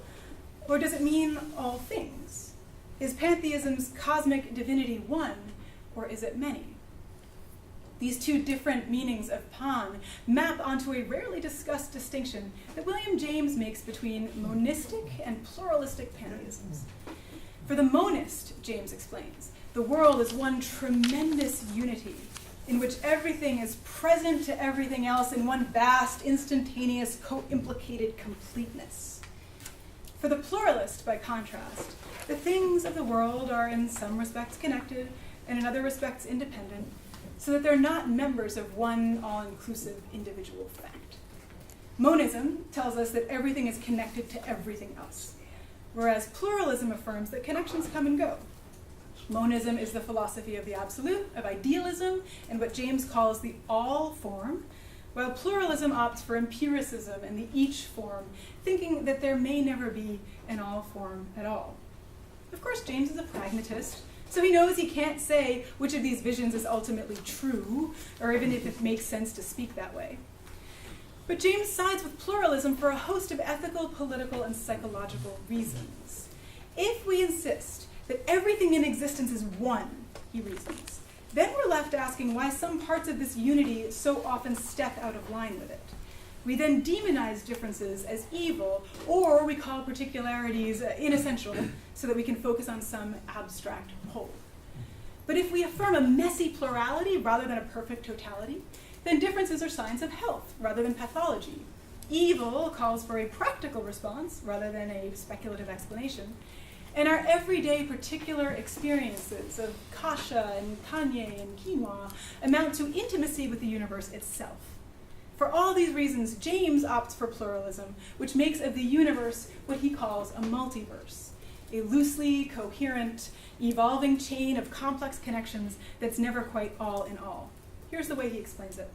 or does it mean all things? Is pantheism's cosmic divinity one, or is it many? These two different meanings of pan map onto a rarely discussed distinction that William James makes between monistic and pluralistic pantheisms. For the monist, James explains, the world is one tremendous unity in which everything is present to everything else in one vast, instantaneous, co-implicated completeness. For the pluralist, by contrast, the things of the world are in some respects connected and in other respects independent, so that they're not members of one all-inclusive individual fact. Monism tells us that everything is connected to everything else, whereas pluralism affirms that connections come and go. Monism is the philosophy of the absolute, of idealism, and what James calls the all form, while pluralism opts for empiricism and the each form, thinking that there may never be an all form at all. Of course, James is a pragmatist, so he knows he can't say which of these visions is ultimately true, or even if it makes sense to speak that way. But James sides with pluralism for a host of ethical, political, and psychological reasons. If we insist that everything in existence is one, he reasons, then we're left asking why some parts of this unity so often step out of line with it. We then demonize differences as evil, or we call particularities inessential so that we can focus on some abstract whole. But if we affirm a messy plurality rather than a perfect totality, then differences are signs of health rather than pathology. Evil calls for a practical response rather than a speculative explanation. And our everyday particular experiences of kasha and kanye and quinoa amount to intimacy with the universe itself. For all these reasons, James opts for pluralism, which makes of the universe what he calls a multiverse, a loosely coherent, evolving chain of complex connections that's never quite all in all. Here's the way he explains it.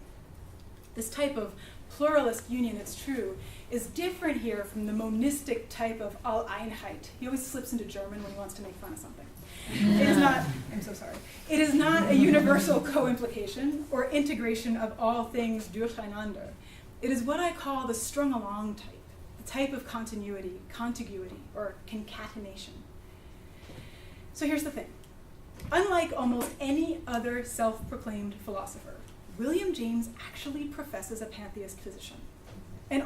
This type of pluralist union, it's true, is different here from the monistic type of Alleinheit. He always slips into German when he wants to make fun of something. It is not, I'm so sorry, it is not a universal co-implication or integration of all things durcheinander. It is what I call the strung along type, the type of continuity, contiguity, or concatenation. So here's the thing. Unlike almost any other self-proclaimed philosopher, William James actually professes a pantheist position. And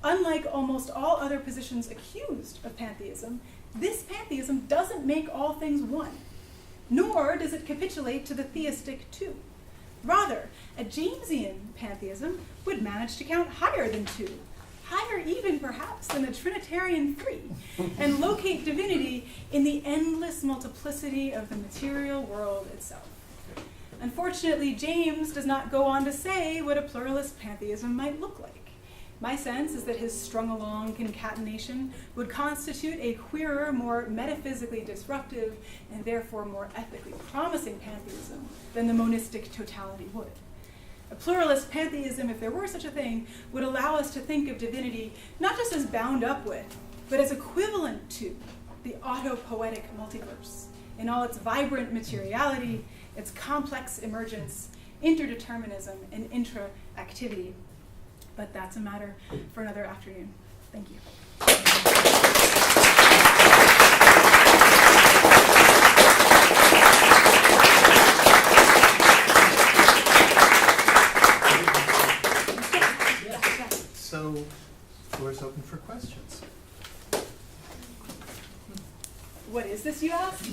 unlike almost all other positions accused of pantheism, this pantheism doesn't make all things one, nor does it capitulate to the theistic two. Rather, a Jamesian pantheism would manage to count higher than two, higher even perhaps than the Trinitarian three, and locate divinity in the endless multiplicity of the material world itself. Unfortunately, James does not go on to say what a pluralist pantheism might look like. My sense is that his strung-along concatenation would constitute a queerer, more metaphysically disruptive, and therefore more ethically promising pantheism than the monistic totality would. A pluralist pantheism, if there were such a thing, would allow us to think of divinity not just as bound up with, but as equivalent to the autopoetic multiverse in all its vibrant materiality, its complex emergence, interdeterminism, and intra-activity. But that's a matter for another afternoon. Thank you. So, floor is open for questions. What is this, you ask?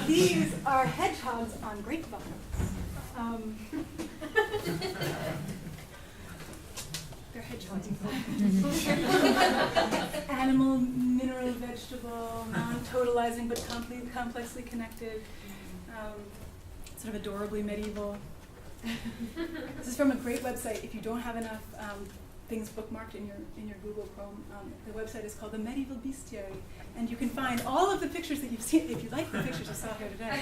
These are hedgehogs on grapevines. They're hedgehogs. Animal, mineral, vegetable, non-totalizing but complexly connected, sort of adorably medieval. This is from a great website. If you don't have enough things bookmarked in your Google Chrome, the website is called The Medieval Bestiary, and you can find all of the pictures that you've seen. If you like the pictures you saw here today,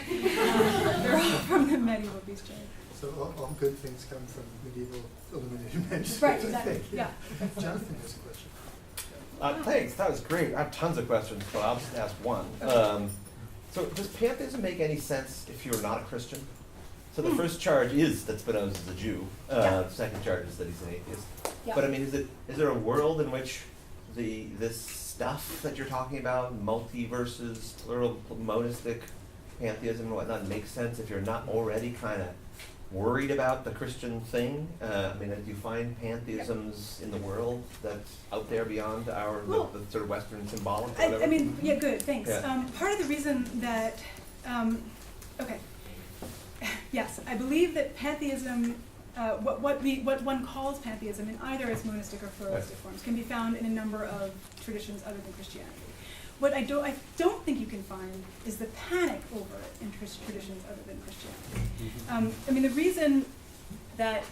they're all from The Medieval Bestiary. So all good things come from medieval illuminated manuscripts. Right, exactly. Yeah. Jonathan has a question. Thanks, that was great. I have tons of questions, but I'll just ask one. So does pantheism make any sense if you're not a Christian? So the first charge is that Spinoza is a Jew. The second charge is that he's an atheist. Yeah. But I mean, is there a world in which this stuff that you're talking about, multiverses, plural, monistic pantheism and whatnot, makes sense if you're not already kind of worried about the Christian thing? I mean, do you find pantheisms in the world that's out there beyond our the sort of Western symbolic? Or I mean, yeah, good, thanks. Yeah. Part of the reason that, okay, yes, I believe that pantheism, what one calls pantheism in either its monistic or pluralistic forms, can be found in a number of traditions other than Christianity. What I don't think you can find is the panic over it in traditions other than Christianity. I mean, the reason that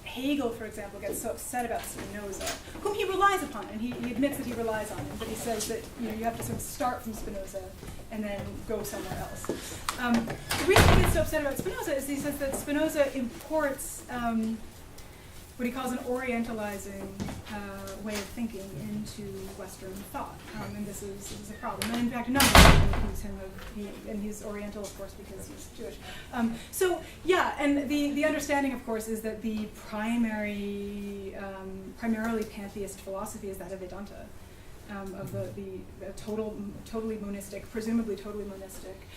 Hegel, for example, gets so upset about Spinoza, whom he relies upon, and he admits that he relies on him, but he says that you have to sort of start from Spinoza and then go somewhere else. The reason he gets so upset about Spinoza is he says that Spinoza imports what he calls an orientalizing way of thinking into Western thought, and this is a problem. And in fact, a number of people accuse him of and he's Oriental, of course, because he's Jewish. So yeah, and the understanding, of course, is that the primarily pantheist philosophy is that of Vedanta, of the totally monistic, presumably totally monistic.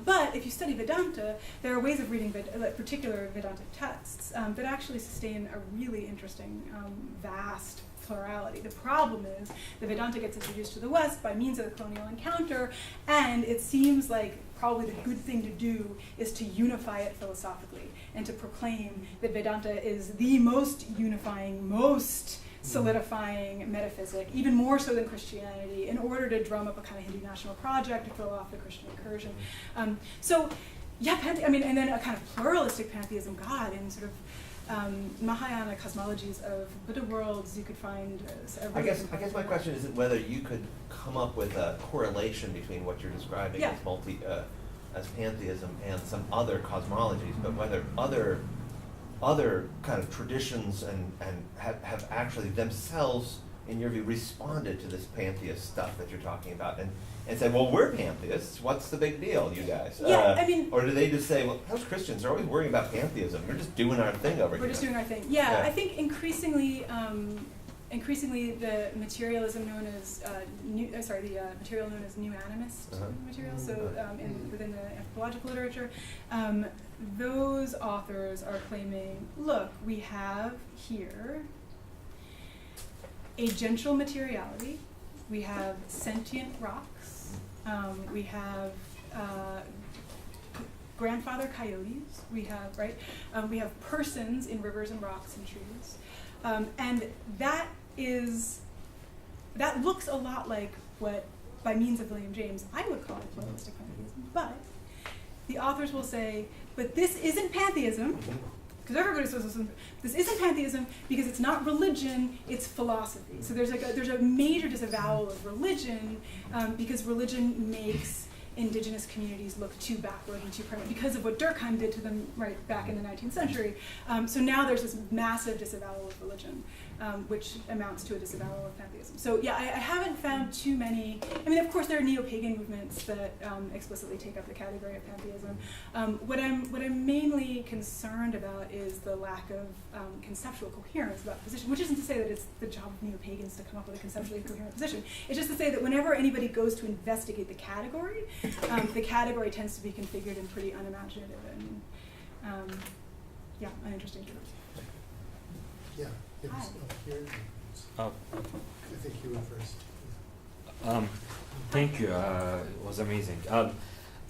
But if you study Vedanta, there are ways of reading particular Vedantic texts that actually sustain a really interesting, vast plurality. The problem is that Vedanta gets introduced to the West by means of the colonial encounter, and it seems like probably the good thing to do is to unify it philosophically and to proclaim that Vedanta is the most unifying, most solidifying metaphysic, even more so than Christianity, in order to drum up a kind of Hindu national project to throw off the Christian incursion. So, yeah, and then a kind of pluralistic pantheism God in sort of Mahayana cosmologies of Buddha worlds. You could find. I guess my question isn't whether you could come up with a correlation between what you're describing as pantheism and some other cosmologies, but whether other other kind of traditions and have actually themselves, in your view, responded to this pantheist stuff that you're talking about and said, well, we're pantheists, what's the big deal, you guys? Yeah, I mean, or do they just say, well, those Christians are always worrying about pantheism, we're just doing our thing over here. We're just doing our thing. Yeah, I think increasingly the materialism known as the material known as new animist material. So within the anthropological literature, those authors are claiming, look, we have here a gentle materiality, we have sentient rocks, we have grandfather coyotes, we have persons in rivers and rocks and trees, and that looks a lot like what, by means of William James, I would call pluralistic pantheism. But the authors will say, but this isn't pantheism, because everybody says this isn't pantheism because it's not religion, it's philosophy. So there's a major disavowal of religion because religion makes indigenous communities look too backward and too primitive because of what Durkheim did to them right back in the 19th century. So now there's this massive disavowal of religion, which amounts to a disavowal of pantheism. So yeah, I haven't found too many. I mean, of course, there are neo-pagan movements that explicitly take up the category of pantheism. What I'm mainly concerned about is the lack of conceptual coherence about the position, which isn't to say that it's the job of neo-pagans to come up with a conceptually coherent position. It's just to say that whenever anybody goes to investigate the category tends to be configured in pretty unimaginative and uninteresting terms. Yeah, it was up here. I think you were first. Thank you. It was amazing.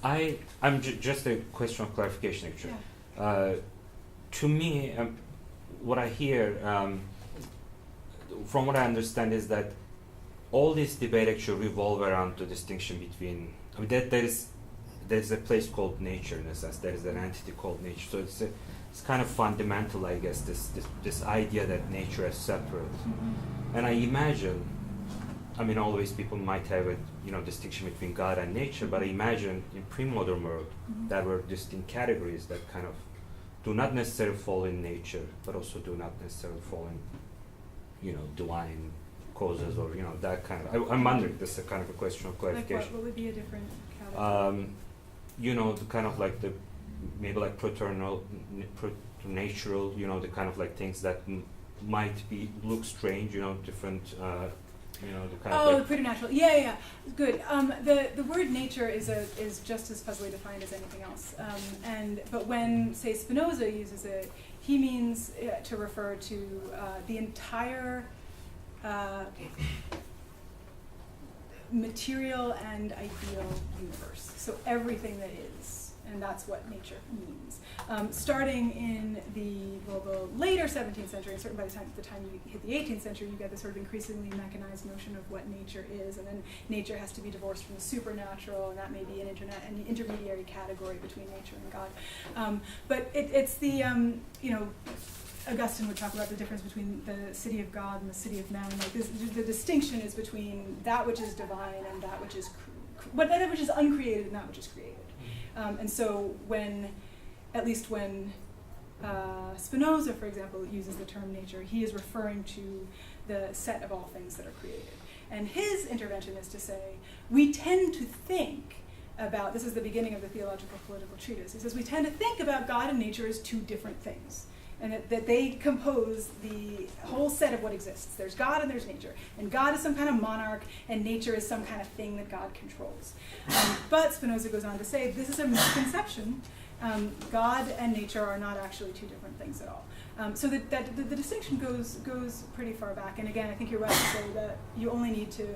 I'm just a question of clarification, actually. Yeah. To me, what I hear, from what I understand, is that all this debate actually revolve around the distinction between. I mean, there's a place called nature in a sense. There is an entity called nature. So it's kind of fundamental, I guess, this idea that nature is separate. Mm-hmm. And I imagine, I mean, always people might have a distinction between God and nature, but I imagine in pre-modern world there were distinct categories that kind of do not necessarily fall in nature, but also do not necessarily fall in, divine causes or that kind of. I'm wondering. This is a kind of a question of clarification. Like what would be a different category? The kind of like maybe like preternatural, the kind of like things that might look strange, different. The kind of the preternatural. Yeah. Good. The word nature is just as fuzzily defined as anything else. But when, say, Spinoza uses it, he means to refer to the entire material and ideal universe. So everything that is, and that's what nature means. Starting in the later 17th century, and certainly by the time you hit the 18th century, you get this sort of increasingly mechanized notion of what nature is, and then nature has to be divorced from the supernatural, and that may be an intermediary category between nature and God. But it's the Augustine would talk about the difference between the city of God and the city of man. Like the distinction is between that which is divine and that which is that which is uncreated and that which is created. And so when Spinoza, for example, uses the term nature, he is referring to the set of all things that are created. And his intervention is to say, we tend to think about, this is the beginning of the theological political treatise, he says we tend to think about God and nature as two different things. And that they compose the whole set of what exists. There's God and there's nature. And God is some kind of monarch, and nature is some kind of thing that God controls. But Spinoza goes on to say, this is a misconception. God and nature are not actually two different things at all. So that the distinction goes pretty far back. And again, I think you're right to say that you only need to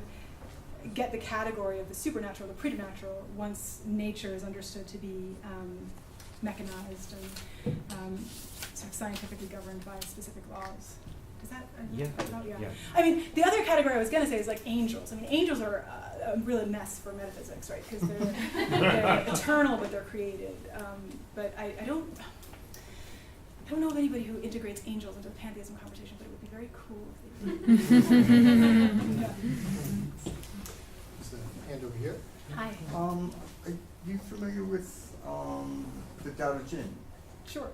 get the category of the supernatural, the preternatural, once nature is understood to be mechanized and sort of scientifically governed by specific laws. Does that? Yeah. I mean, the other category I was going to say is like angels. I mean, angels are a real mess for metaphysics, right? Because they're eternal, but they're created. But I don't know of anybody who integrates angels into the pantheism conversation, but it would be very cool if they did. Yeah. There's a hand over here. Hi. Are you familiar with the Tao Te Ching? Sure.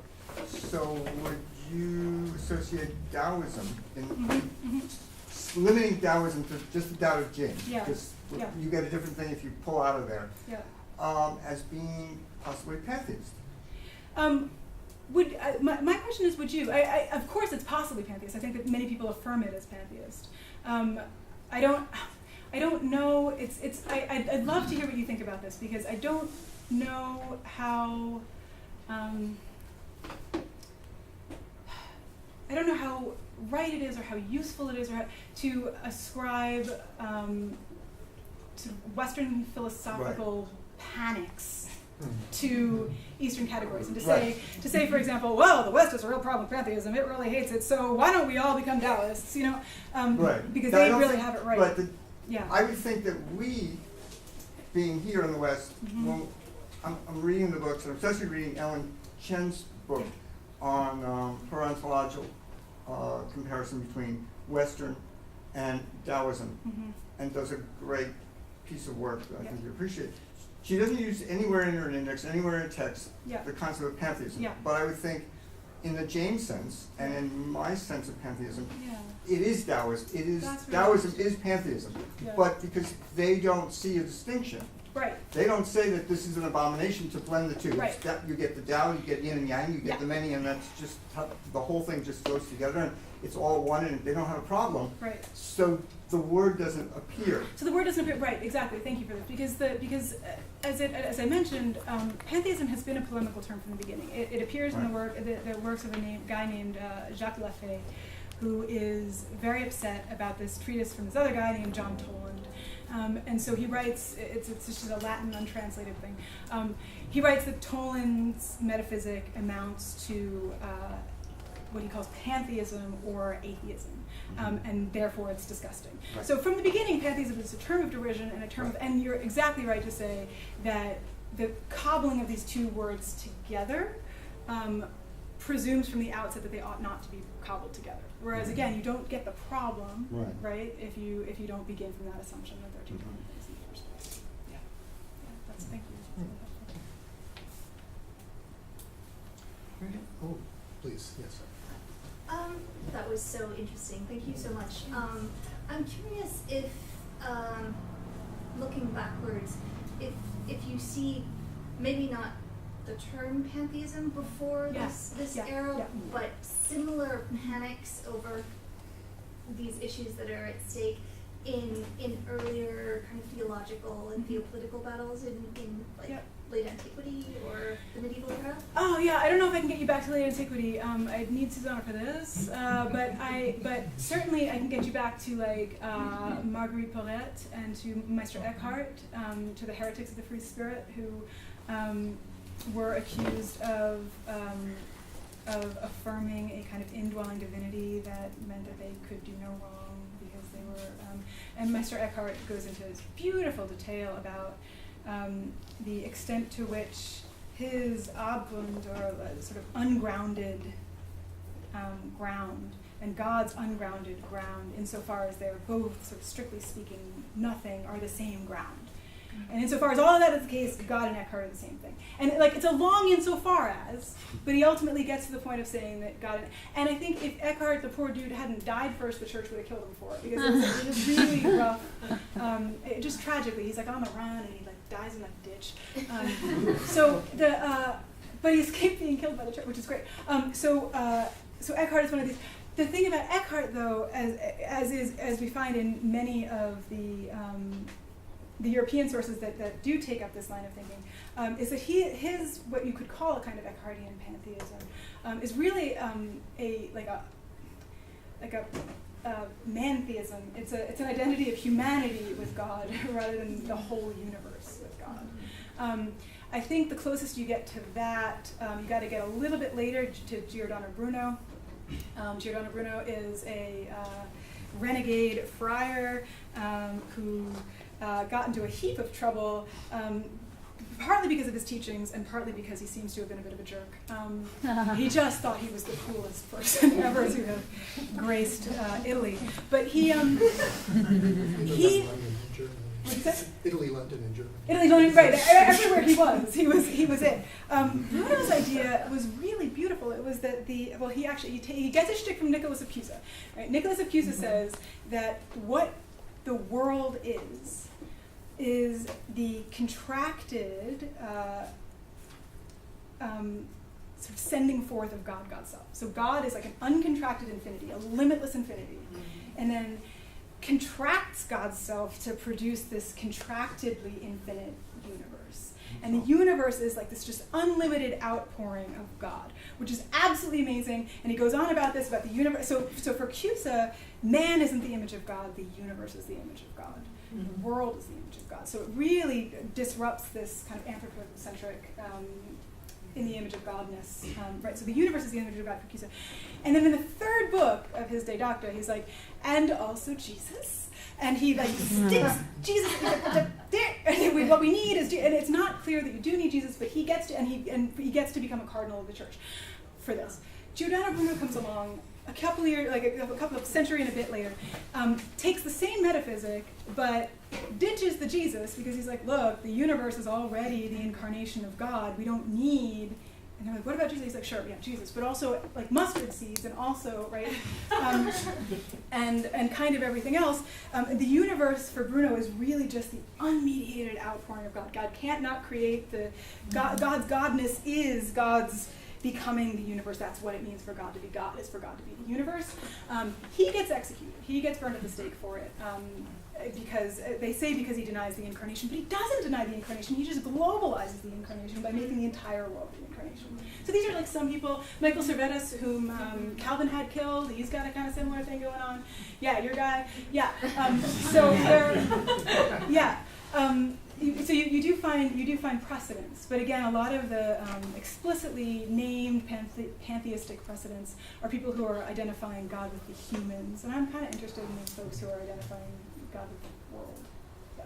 So would you associate Taoism in Mm-hmm. limiting Taoism to just the Tao of Jing? Yeah, Because yeah. you get a different thing if you pull out of there. Yeah. As being possibly pantheist. My question is, would you? Of course, it's possibly pantheist. I think that many people affirm it as pantheist. I don't know. I'd love to hear what you think about this, because I don't know how. I don't know how right it is, or how useful it is, or to ascribe to Western philosophical panics to Eastern categories, and to say, for example, well, the West has a real problem with pantheism; it really hates it. So why don't we all become Taoists? You know, because they really have it right. But yeah, I would think that we, being here in the West, well, I'm reading the books, and I'm especially reading Ellen Chen's book on her ontological comparison between Western and Taoism, and does a great piece of work that I think you appreciate. She doesn't use anywhere in her index, anywhere in her text, the concept of pantheism. Yeah. But I would think, in the James sense, and in my sense of pantheism, yeah, it is Taoist. It is That's really Taoism is pantheism, yeah. but because they don't see a distinction. Right. They don't say that this is an abomination to blend the two. Right. It's that you get the Tao, you get yin and yang, you get Yeah. the many, and that's just how the whole thing just goes together, and it's all one, and they don't have a problem. Right. So the word doesn't appear. So the word doesn't appear, right, exactly, thank you for this, because as I mentioned, pantheism has been a polemical term from the beginning. It appears in the works of a guy named Jacques Lafay, who is very upset about this treatise from this other guy named John Toland. And so he writes, it's just a Latin untranslated thing. He writes that Toland's metaphysic amounts to what he calls pantheism or atheism, and therefore it's disgusting. Right. So from the beginning, pantheism is a term of derision and a term of, and you're exactly right to say that the cobbling of these two words together presumes from the outset that they ought not to be cobbled together. Whereas again, you don't get the problem, right? If you don't begin from that assumption that they're two different things in the first place. Yeah. That's thank you. Oh, please, yes. That was so interesting. Thank you so much. I'm curious if, looking backwards, if you see maybe not the term pantheism before this era, but similar panics over these issues that are at stake in earlier kind of theological and theopolitical battles in late antiquity or the medieval era? Oh yeah, I don't know if I can get you back to late antiquity. I'd need Susanna for this, but certainly I can get you back to like Marguerite Porete and to Meister Eckhart, to the heretics of the free spirit who were accused of affirming a kind of indwelling divinity that meant that they could do no wrong because they were. And Meister Eckhart goes into this beautiful detail about the extent to which his Abgrund, or sort of ungrounded ground, and God's ungrounded ground, insofar as they're both, sort of strictly speaking, nothing, are the same ground. And insofar as all of that is the case, God and Eckhart are the same thing. And it's a long insofar as, but he ultimately gets to the point of saying that God and I think if Eckhart, the poor dude, hadn't died first, the church would have killed him for it, because it was really rough. Just tragically, he's like on the run and he like dies in a ditch. But he escaped being killed by the church, which is great. So Eckhart is one of these. The thing about Eckhart, though, as we find in many of the European sources that do take up this line of thinking, is that his what you could call a kind of Eckhartian pantheism is really a mantheism. It's an identity of humanity with God rather than the whole universe with God. I think the closest you get to that, you got to get a little bit later to Giordano Bruno. Giordano Bruno is a renegade friar who got into a heap of trouble, partly because of his teachings and partly because he seems to have been a bit of a jerk. He just thought he was the coolest person ever to have graced Italy. But he said? Italy, London, and Germany. Italy, London, right? Everywhere he was it. Bruno's idea was really beautiful. It was that he gets a shtick from Nicholas of Cusa. Right? Nicholas of Cusa says that what the world is the contracted sort of sending forth of God's self. So God is like an uncontracted infinity, a limitless infinity, and then contracts God's self to produce this contractedly infinite universe. And the universe is like this just unlimited outpouring of God, which is absolutely amazing. And he goes on about this, about the universe. So for Cusa, man isn't the image of God, the universe is the image of God. The world is the image of God. So it really disrupts this kind of anthropocentric in the image of Godness, right? So the universe is the image of God for Cusa. And then in the third book of his De Docta, he's like, and also Jesus. And he like sticks Jesus, and what we need is, and it's not clear that you do need Jesus, but he gets to, and he gets to become a cardinal of the church for this. Giordano Bruno comes along a couple of years, like a couple of century and a bit later, takes the same metaphysic, but ditches the Jesus, because he's like, look, the universe is already the incarnation of God. We don't need, and they're like, what about Jesus? He's like, sure, yeah, Jesus, but also like mustard seeds, and also, right, and kind of everything else. The universe for Bruno is really just the unmediated outpouring of God. God can't not create God's godness is God's becoming the universe. That's what it means for God to be God, is for God to be the universe. He gets executed. He gets burned at the stake for it. Because because he denies the incarnation, but he doesn't deny the incarnation. He just globalizes the incarnation by making the entire world the incarnation. So these are like some people. Michael Servetus, whom Calvin had killed, he's got a kind of similar thing going on. Yeah, your guy. Yeah. So you do find precedents, but again, a lot of the explicitly named pantheistic precedents are people who are identifying God with the humans, and I'm kind of interested in those folks who are identifying God with the world. Yeah.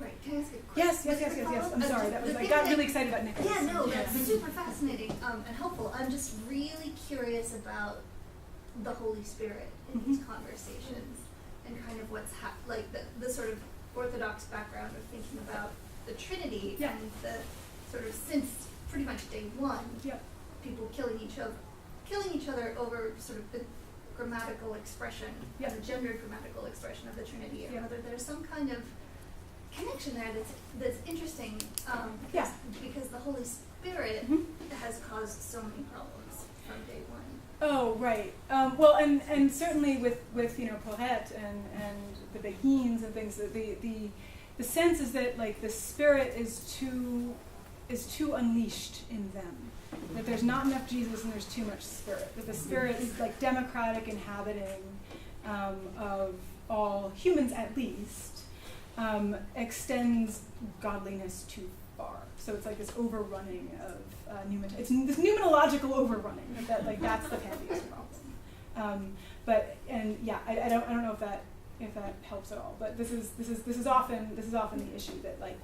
Right. Can I ask a question? Yes. I'm sorry. I got really excited about Nicholas. Yeah, no, that's super fascinating and helpful. I'm just really curious about the Holy Spirit in these conversations and kind of what's like the sort of orthodox background of thinking about the Trinity and the sort of since pretty much day one, people killing each other over sort of the grammatical expression, the gendered grammatical expression of the Trinity, and whether there's some kind of connection there that's interesting, because the Holy Spirit has caused so many problems from day one. Oh, right. Well, and certainly with Porret and the Beguines and things, the sense is that like the Spirit is too unleashed in them. That there's not enough Jesus and there's too much Spirit. That the Spirit is like democratic inhabiting of all humans at least, extends godliness too far. So it's like this overrunning of it's this numenological overrunning. That's the pantheist problem. I don't know if that helps at all. But this is often the issue that like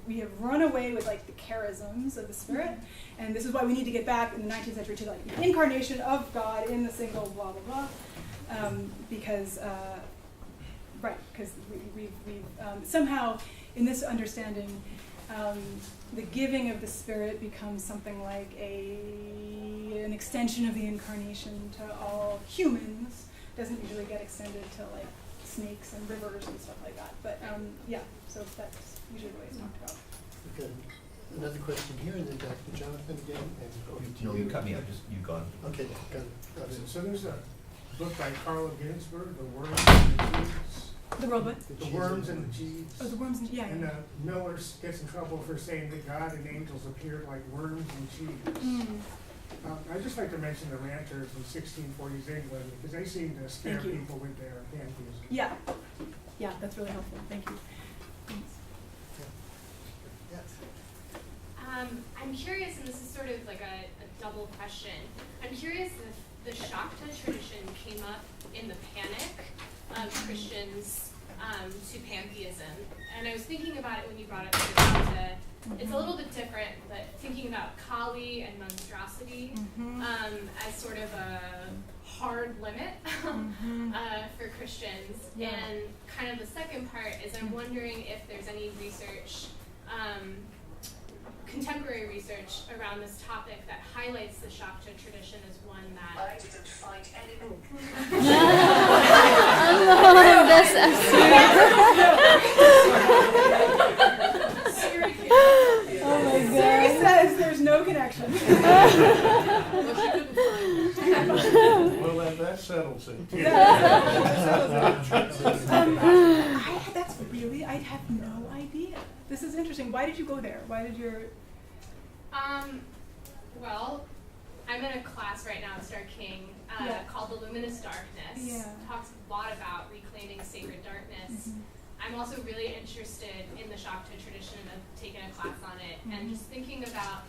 we have run away with like the charisms of the Spirit, and this is why we need to get back in the 19th century to like the incarnation of God in the single blah blah blah, because we've somehow in this understanding. The giving of the Spirit becomes something like an extension of the incarnation to all humans. Doesn't usually get extended to like snakes and rivers and stuff like that. But so that's usually the way it's talked about. Okay. Another question here, and then back to Jonathan again, and over to No, you cut me out. Just you gone. Okay, got it. So there's a book by Carl Ginsberg, The Worms and the Jeeves. The world what? The Worms and the Jeeves. Oh, the worms and And Miller gets in trouble for saying that God and angels appeared like worms and cheese. I'd just like to mention the Ranters in 1640s England, because they seem to scare people with their pantheism. Yeah, that's really helpful. Thank you. Thanks. Yes. I'm curious, and this is sort of like a double question. I'm curious if the Shakta tradition came up in the panic of Christians to pantheism. And I was thinking about it when you brought up the it's a little bit different, but thinking about Kali and monstrosity as sort of a hard limit for Christians. And kind of the second part is I'm wondering if there's any research, contemporary research around this topic that highlights the Shakta tradition as one that... I didn't find anything. Siri says there's no connection. Well, that settles it. I have no idea. This is interesting. Why did you go there? Why did your... Well, I'm in a class right now at Star King called The Luminous Darkness. Talks a lot about reclaiming sacred darkness. I'm also really interested in the Shakta tradition and I've taken a class on it. And just thinking about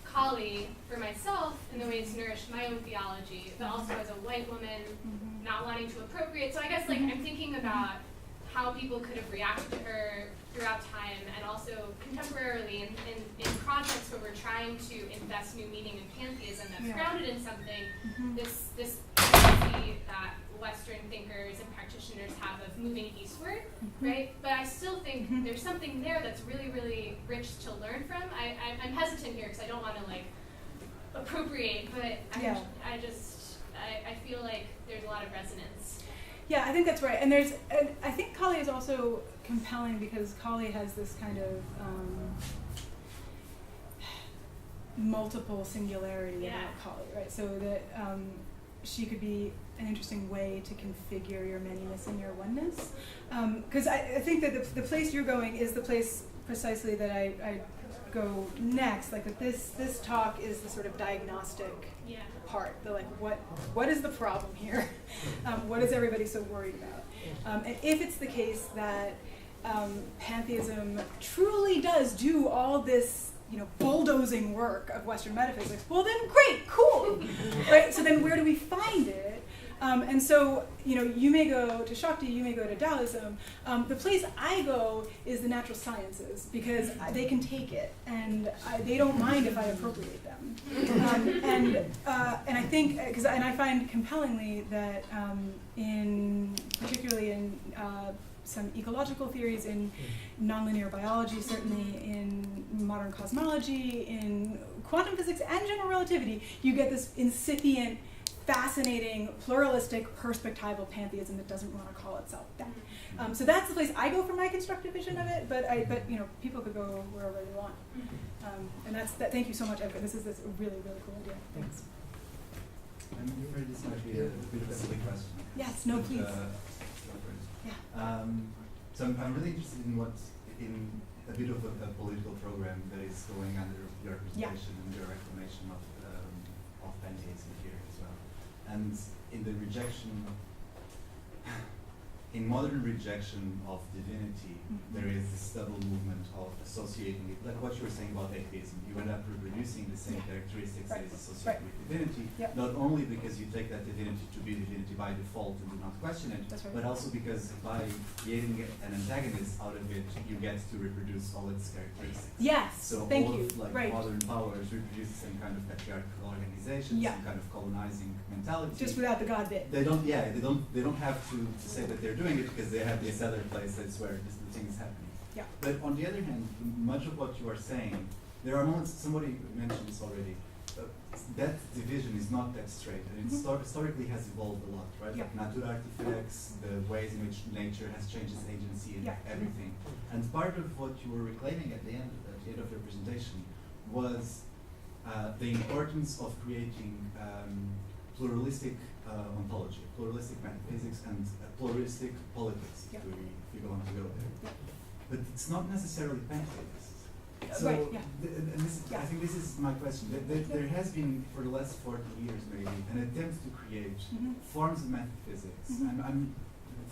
Kali for myself and the way it's nourished my own theology, but also as a white woman not wanting to appropriate. So I guess I'm thinking about how people could have reacted to her throughout time and also contemporarily in projects where we're trying to invest new meaning in pantheism that's grounded in something, this tendency that Western thinkers and practitioners have of moving eastward, right? But I still think there's something there that's really, really rich to learn from. I'm hesitant here because I don't want to appropriate, but I feel like there's a lot of resonance. Yeah, I think that's right. And I think Kali is also compelling because Kali has this kind of multiple singularity about Kali, right? So that she could be an interesting way to configure your manyness and your oneness. Because I think that the place you're going is the place precisely that I go next. Like that this talk is the sort of diagnostic part. The what is the problem here? What is everybody so worried about? And if it's the case that pantheism truly does do all this, bulldozing work of Western metaphysics, well then great, cool, right? So then where do we find it? And so, you may go to Shakti, you may go to Taoism. The place I go is the natural sciences because they can take it, and they don't mind if I appropriate them. And I think, and I find compellingly that particularly in some ecological theories, in nonlinear biology, certainly in modern cosmology, in quantum physics and general relativity, you get this incipient, fascinating, pluralistic, perspectival pantheism that doesn't want to call itself that. So that's the place I go for my constructive vision of it, but people could go wherever they want. And that's that. Thank you so much, Edgar. This is a really, really cool idea. Thanks. I'm afraid this might be a bit of a silly question. Yes, no, please. So I'm really interested in a bit of a political program that is going under your presentation and your reclamation of pantheism here as well. And in the rejection, in modern rejection of divinity, there is this double movement of associating it, like what you were saying about atheism. You end up reproducing the same characteristics that is associated with divinity, not only because you take that divinity to be divinity by default and do not question it, but also because by creating an antagonist out of it, you get to reproduce all its characteristics. Yes, so thank all you. of modern powers reproduce the same kind of patriarchal organization, some kind of colonizing mentality. Just without the God bit. They don't have to say that they're doing it because they have this other place that's where the thing is happening. Yeah. But on the other hand, much of what you are saying, there are moments, somebody mentioned this already, that division is not that straight, and it historically has evolved a lot, right? Like natura artifacts, the ways in which nature has changed its agency and everything. And part of what you were reclaiming at the end of your presentation was the importance of creating pluralistic ontology, pluralistic metaphysics, and pluralistic politics, if you want to go there. But it's not necessarily pantheist. So, and I think this is my question. There has been, for the last 40 years maybe, an attempt to create forms of metaphysics. I'm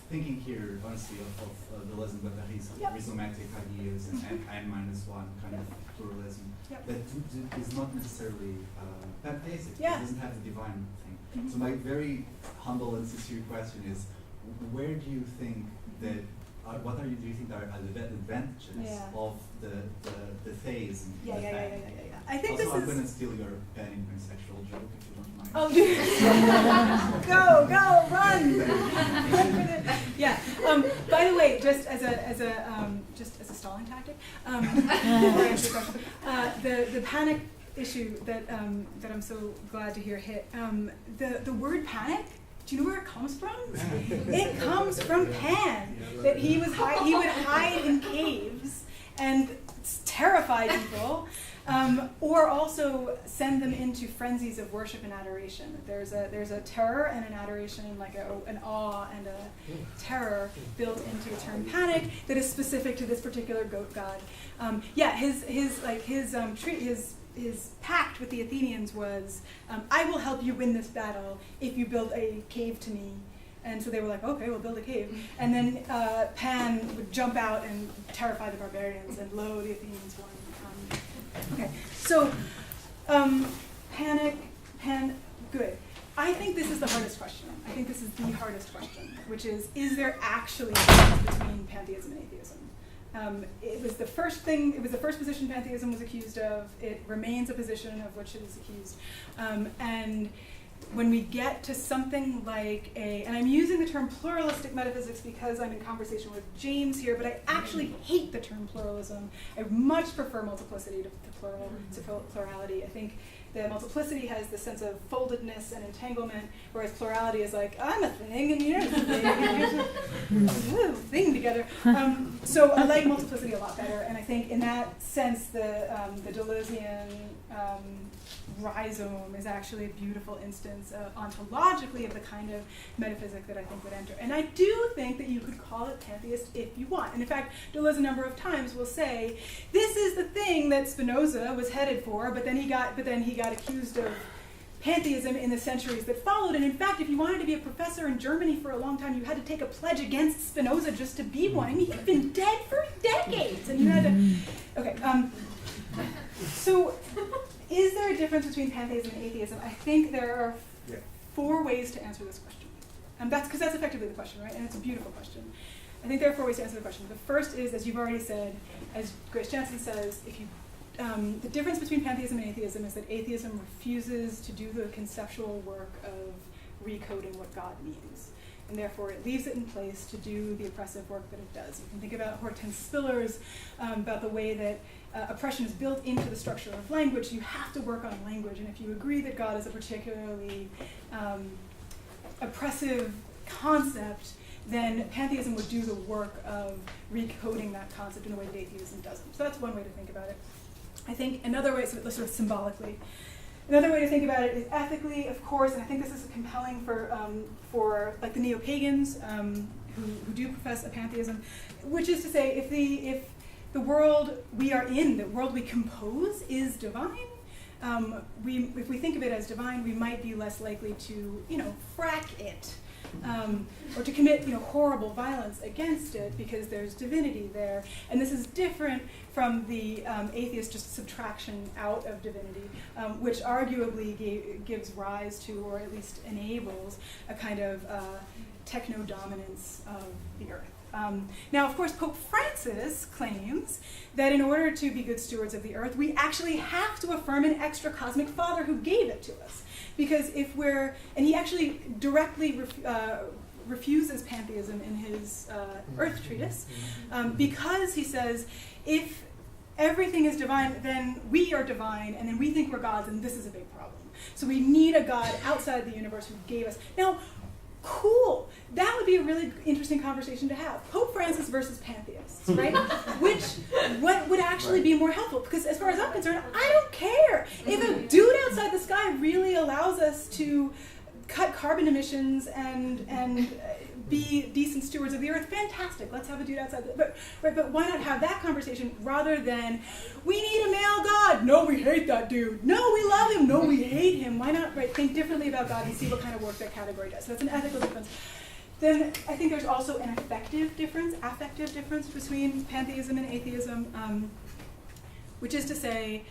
thinking here, honestly, of Deleuze and Guattari's rhizomatic ideas and N-1 kind of pluralism that is not necessarily pantheistic. It doesn't have the divine thing. So my very humble and sincere question is, where do you think that what do you think are the advantages of the theism? I think also, I'm this going to steal your penny sexual joke if you don't mind. Oh, go, run! Yeah. By the way, just as a stalling tactic, before I answer the question, the panic issue that I'm so glad to hear hit. The word panic. Do you know where it comes from? It comes from Pan. That he would hide in caves and terrify people. Or also send them into frenzies of worship and adoration. There's a terror and an adoration, like an awe and a terror built into the term panic that is specific to this particular goat god. His pact with the Athenians was, I will help you win this battle if you build a cave to me. And so they were like, okay, we'll build a cave. And then Pan would jump out and terrify the barbarians, and lo, the Athenians won. Okay, so Pan, good. I think this is the hardest question. I think this is the hardest question, which is there actually a difference between pantheism and atheism? It was the first position pantheism was accused of. It remains a position of which it is accused. And when we get to something like and I'm using the term pluralistic metaphysics because I'm in conversation with James here, but I actually hate the term pluralism. I much prefer multiplicity to plurality. I think that multiplicity has the sense of foldedness and entanglement, whereas plurality is like, I'm a thing and you're a thing, and here's a thing together. So I like multiplicity a lot better, and I think in that sense the Deleuzian rhizome is actually a beautiful instance ontologically of the kind of metaphysic that I think would enter. And I do think that you could call it pantheist if you want. And in fact, Deleuze a number of times will say, this is the thing that Spinoza was headed for, but then he got accused of pantheism in the centuries that followed. And in fact, if you wanted to be a professor in Germany for a long time, you had to take a pledge against Spinoza just to be one. I mean, he'd been dead for decades, and you had to. Okay. So, is there a difference between pantheism and atheism? I think there are 4 ways to answer this question. That's because that's effectively the question, right? And it's a beautiful question. I think there are 4 ways to answer the question. The first is, as you've already said, as Grace Jansen says, the difference between pantheism and atheism is that atheism refuses to do the conceptual work of recoding what God means. And therefore it leaves it in place to do the oppressive work that it does. You can think about Hortense Spiller's, about the way that oppression is built into the structure of language. You have to work on language, and if you agree that God is a particularly oppressive concept, then pantheism would do the work of recoding that concept in a way that atheism doesn't. So that's one way to think about it. I think another way, sort of symbolically, another way to think about it is ethically, of course, and I think this is compelling for like the neo-pagans who do profess a pantheism, which is to say, if the world we are in, the world we compose, is divine, if we think of it as divine, we might be less likely to, frack it. Or to commit, horrible violence against it because there's divinity there. And this is different from the atheist just subtraction out of divinity, which arguably gives rise to, or at least enables, a kind of techno-dominance of the earth. Now, of course, Pope Francis claims that in order to be good stewards of the earth, we actually have to affirm an extra cosmic father who gave it to us. Because and he actually directly refuses pantheism in his Earth treatise, because he says, if everything is divine, then we are divine, and then we think we're gods, and this is a big problem. So we need a God outside the universe who gave us. Now, cool. That would be a really interesting conversation to have. Pope Francis versus pantheists, right? What would actually be more helpful? Because as far as I'm concerned, I don't care. If a dude outside the sky really allows us to cut carbon emissions and be decent stewards of the earth, fantastic. Let's have a dude outside. But why not have that conversation rather than, we need a male God. No, we hate that dude. No, we love him. No, we hate him. Why not think differently about God and see what kind of work that category does? So that's an ethical difference. Then I think there's also an affective difference between pantheism and atheism, which is to say,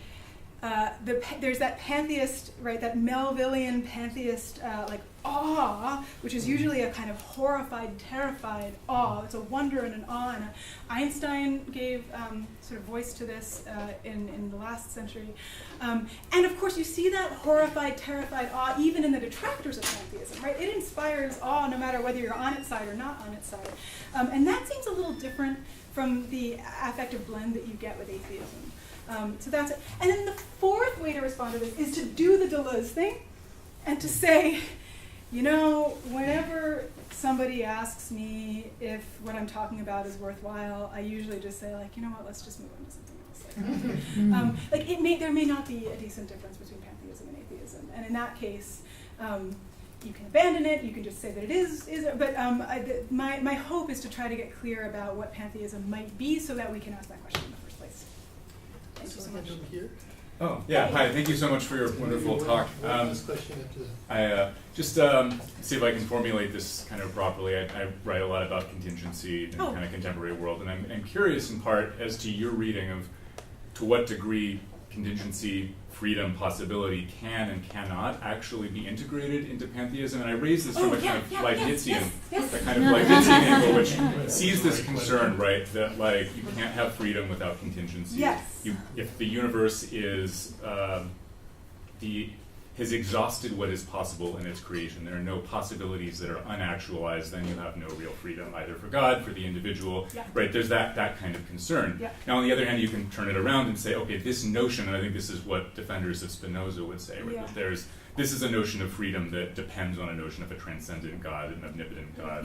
there's that pantheist, right, that Melvillian pantheist like awe, which is usually a kind of horrified, terrified awe. It's a wonder and an awe. And Einstein gave sort of voice to this in the last century. And of course, you see that horrified, terrified awe even in the detractors of pantheism, right? It inspires awe no matter whether you're on its side or not on its side. And that seems a little different from the affective blend that you get with atheism. So that's it. And then the fourth way to respond to this is to do the Deleuze thing and to say, you know, whenever somebody asks me if what I'm talking about is worthwhile, I usually just say, like, you know what, let's just move on to something else. Like, there may not be a decent difference between pantheism and atheism. And in that case, you can abandon it, you can just say that it is but my hope is to try to get clear about what pantheism might be so that we can ask that question in the first place. Thank you so much. Over here. Oh, yeah, hi, thank you so much for your wonderful talk. This question after that. I just see if I can formulate this kind of properly. I write a lot about contingency in the kind of contemporary world, and I'm curious in part as to your reading of to what degree contingency, freedom, possibility can and cannot actually be integrated into pantheism. And I raise this from a kind of Leibnizian, angle, which sees this concern, right, that like you can't have freedom without contingency. Yes. If the universe is has exhausted what is possible in its creation, there are no possibilities that are unactualized, then you have no real freedom, either for God, for the individual, right? There's that kind of concern. Yeah. Now, on the other hand, you can turn it around and say, okay, this notion, and I think this is what defenders of Spinoza would say, right? That this is a notion of freedom that depends on a notion of a transcendent God, an omnipotent God,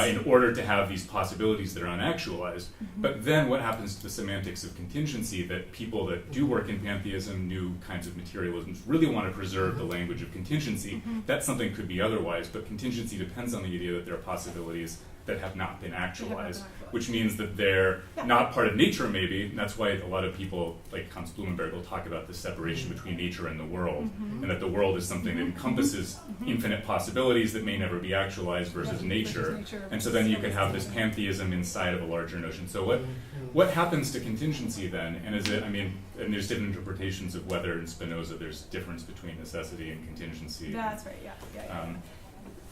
in order to have these possibilities that are unactualized. Mm-hmm. But then what happens to the semantics of contingency that people that do work in pantheism, new kinds of materialisms, really want to preserve the language of contingency? Mm-hmm. That something could be otherwise, but contingency depends on the idea that there are possibilities that have not been actualized, which means that they're not part of nature, maybe. And that's why a lot of people, like Constance Plunder, will talk about the separation between nature and the world, and that the world is something that encompasses infinite possibilities that may never be actualized versus nature. And so then you can have this pantheism inside of a larger notion. So what happens to contingency then? And is it, I mean, and there's different interpretations of whether in Spinoza there's difference between necessity and contingency. That's right,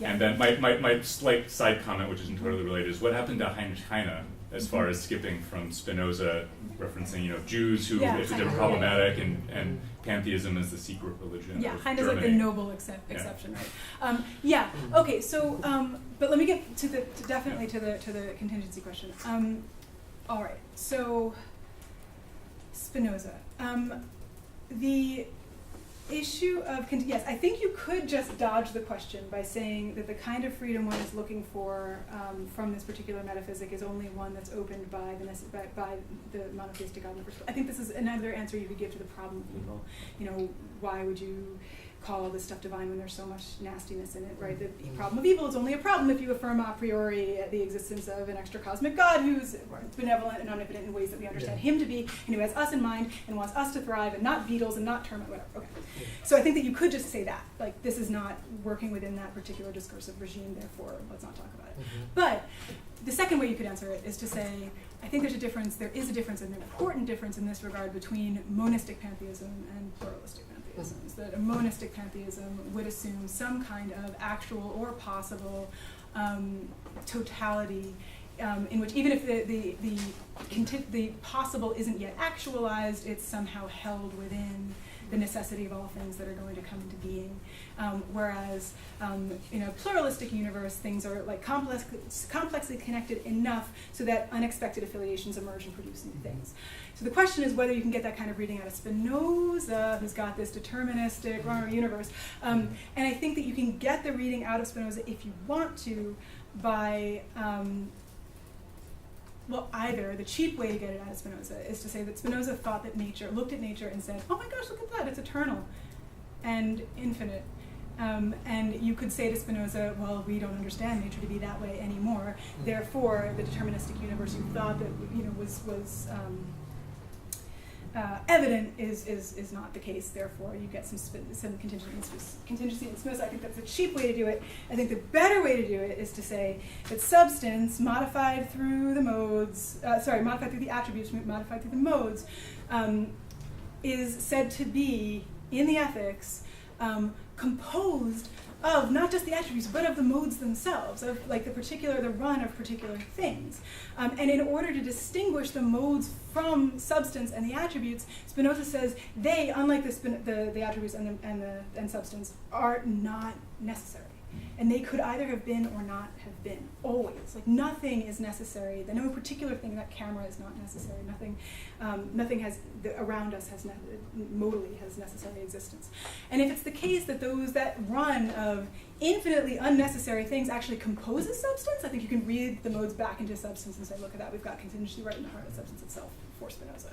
And then my slight side comment, which isn't totally related, is what happened to Heinrich Heine as far as skipping from Spinoza, referencing Jews who it's a different problematic, and pantheism as the secret religion. Yeah, Heine's like the noble exception, right? Okay. So, but let me get to definitely to the contingency question. All right. So, Spinoza. The issue of yes, I think you could just dodge the question by saying that the kind of freedom one is looking for from this particular metaphysic is only one that's opened by the monotheistic God in the first place. I think this is another answer you could give to the problem of evil. Why would you call this stuff divine when there's so much nastiness in it, right? The problem of evil is only a problem if you affirm a priori the existence of an extra cosmic God who's benevolent and omnipotent in ways that we understand him to be, and who has us in mind and wants us to thrive, and not beetles and not termite, whatever. Okay. So I think that you could just say that, like, this is not working within that particular discursive regime, therefore let's not talk about it. But the second way you could answer it is to say, I think there is a difference, an important difference in this regard between monistic pantheism and pluralistic pantheism. That a monistic pantheism would assume some kind of actual or possible totality in which even if the possible isn't yet actualized, it's somehow held within the necessity of all things that are going to come into being. Whereas in a pluralistic universe, things are like complexly connected enough so that unexpected affiliations emerge and produce new things. So the question is whether you can get that kind of reading out of Spinoza, who's got this deterministic universe. And I think that you can get the reading out of Spinoza if you want to by either the cheap way to get it out of Spinoza is to say that Spinoza thought that nature, looked at nature and said, oh my gosh, look at that, it's eternal and infinite. And you could say to Spinoza, well, we don't understand nature to be that way anymore. Therefore, the deterministic universe you thought that was evident is not the case. Therefore, you get some contingency in Spinoza. I think that's a cheap way to do it. I think the better way to do it is to say that substance modified through the modes, modified through the attributes, modified through the modes, is said to be, in the ethics, composed of not just the attributes, but of the modes themselves, of like the run of particular things. And in order to distinguish the modes from substance and the attributes, Spinoza says they, unlike the attributes and substance, are not necessary. And they could either have been or not have been, always. Like nothing is necessary. No particular thing, that camera is not necessary. Nothing around us modally has necessary existence. And if it's the case that that run of infinitely unnecessary things actually composes substance, I think you can read the modes back into substance and say, look at that, we've got contingency right in the heart of substance itself for Spinoza.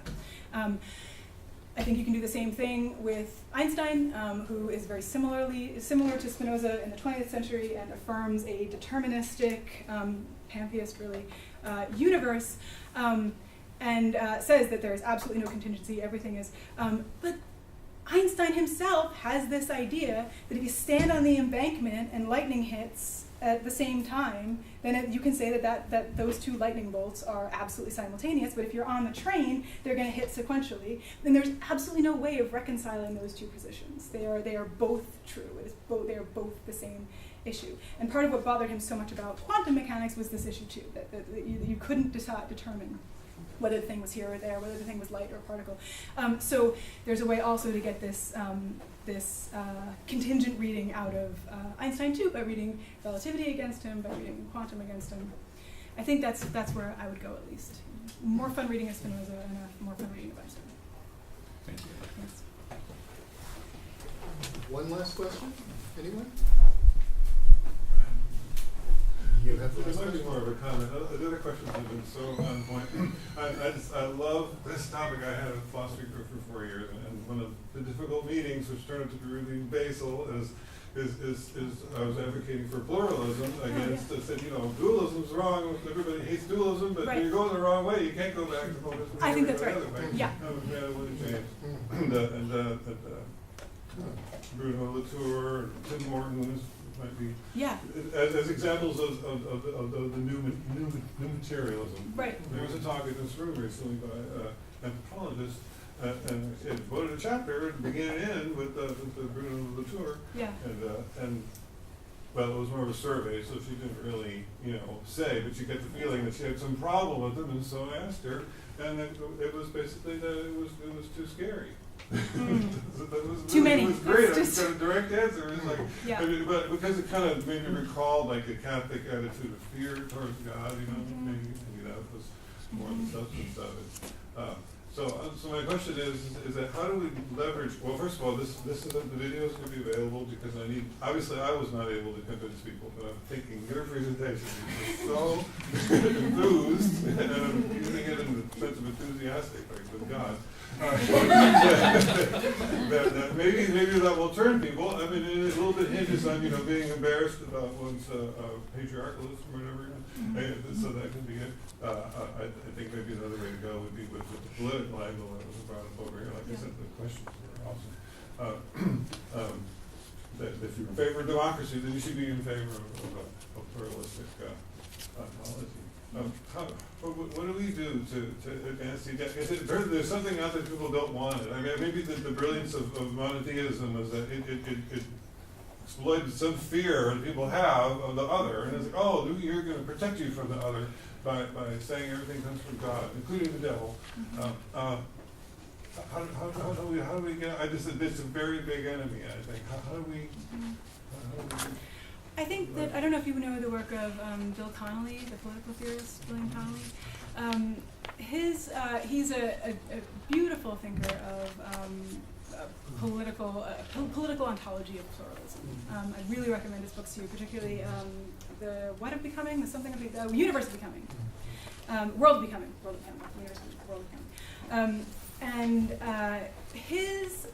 I think you can do the same thing with Einstein, who is very similar to Spinoza in the 20th century and affirms a deterministic, pantheist really, universe, and says that there is absolutely no contingency, everything is. But Einstein himself has this idea that if you stand on the embankment and lightning hits at the same time, then you can say that those two lightning bolts are absolutely simultaneous, but if you're on the train, they're going to hit sequentially. Then there's absolutely no way of reconciling those two positions. They are both true. They are both the same issue. And part of what bothered him so much about quantum mechanics was this issue too, that you couldn't determine whether the thing was here or there, whether the thing was light or particle. So there's a way also to get this contingent reading out of Einstein too, by reading relativity against him, by reading quantum against him. I think that's where I would go at least. More fun reading of Spinoza and more fun reading of Einstein. Thank you. Yes. One last question? Anyone? You have the It might be question. more of a comment. The other questions have been so on point. I love this topic. I had a philosophy group for 4 years, and one of the difficult meetings, which turned out to be really basal, is I was advocating for pluralism against. I said, dualism's wrong. Everybody hates dualism, but you're going the wrong way. You can't go back to monism. I think that's right. Yeah. And Bruno Latour, Tim Morton might be as examples of the new materialism. Right. There was a talk in this room recently by an anthropologist, and she had devoted a chapter to begin and end with Bruno Latour. Yeah. And well, it was more of a survey, so she didn't really, say, but you get the feeling that she had some problem with him, and so I asked her, and it was basically that it was too scary. Too many. It was great. I got a direct answer. It was like, Yeah. but because it kind of made me recall like a Catholic attitude of fear towards God. Maybe that was more the substance of it. So my question is that how do we leverage? Well, first of all, this is the video is going to be available because obviously I was not able to convince people, but I'm thinking your presentation is so enthused, and I'm using it in the sense of enthusiastic, like with God. That maybe that will turn people. I mean, it a little bit hinges on being embarrassed about one's patriarchalism or whatever. So that could be it. I think maybe another way to go would be with the political angle that was brought up over here. Like I said, the questions were awesome. That if you're in favor of democracy, then you should be in favor of a pluralistic ontology. What do we do to advance the there's something out there people don't want it. I mean, maybe the brilliance of monotheism is that it exploited some fear that people have of the other, and it's like, oh, you're going to protect you from the other by saying everything comes from God, including the devil. How do we get? It's a very big enemy. I think. How do we? I think that, I don't know if you know the work of Bill Connolly, the political theorist, William Connolly. He's a beautiful thinker of political ontology of pluralism. I really recommend his books to you, particularly the What of Becoming, the Something of the Universe of Becoming, World of Becoming, Universe of World of Becoming. And his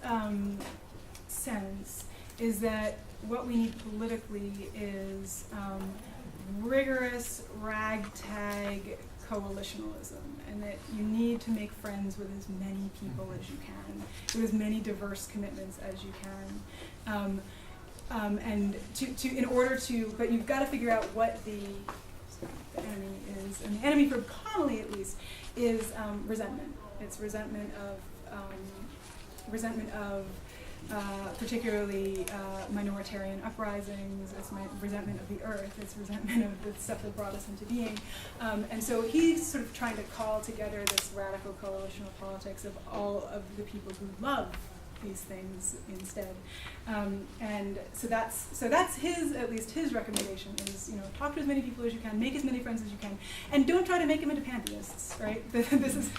sense is that what we need politically is rigorous ragtag coalitionalism, and that you need to make friends with as many people as you can, with as many diverse commitments as you can, and in order to, but you've got to figure out what the enemy is, and the enemy for Connolly at least is resentment. It's resentment resentment of particularly minoritarian uprisings, it's resentment of the earth, it's resentment of the stuff that brought us into being. And so he's sort of trying to call together this radical coalitional politics of all of the people who love these things instead. And so that's his, at least his recommendation is, talk to as many people as you can, make as many friends as you can, and don't try to make them into pantheists, right? This is,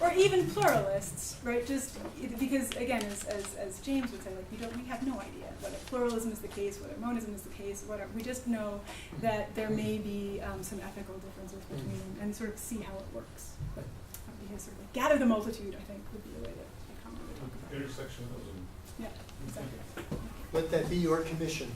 or even pluralists, right? Just because, again, as James would say, like we have no idea whether pluralism is the case, whether monism is the case, whatever. We just know that there may be some ethical differences between them, and sort of see how it works. But that would be his sort of gather the multitude, I think, would be the way that I come to talk about it. Intersectionalism. Yeah, exactly. Let that be your commission.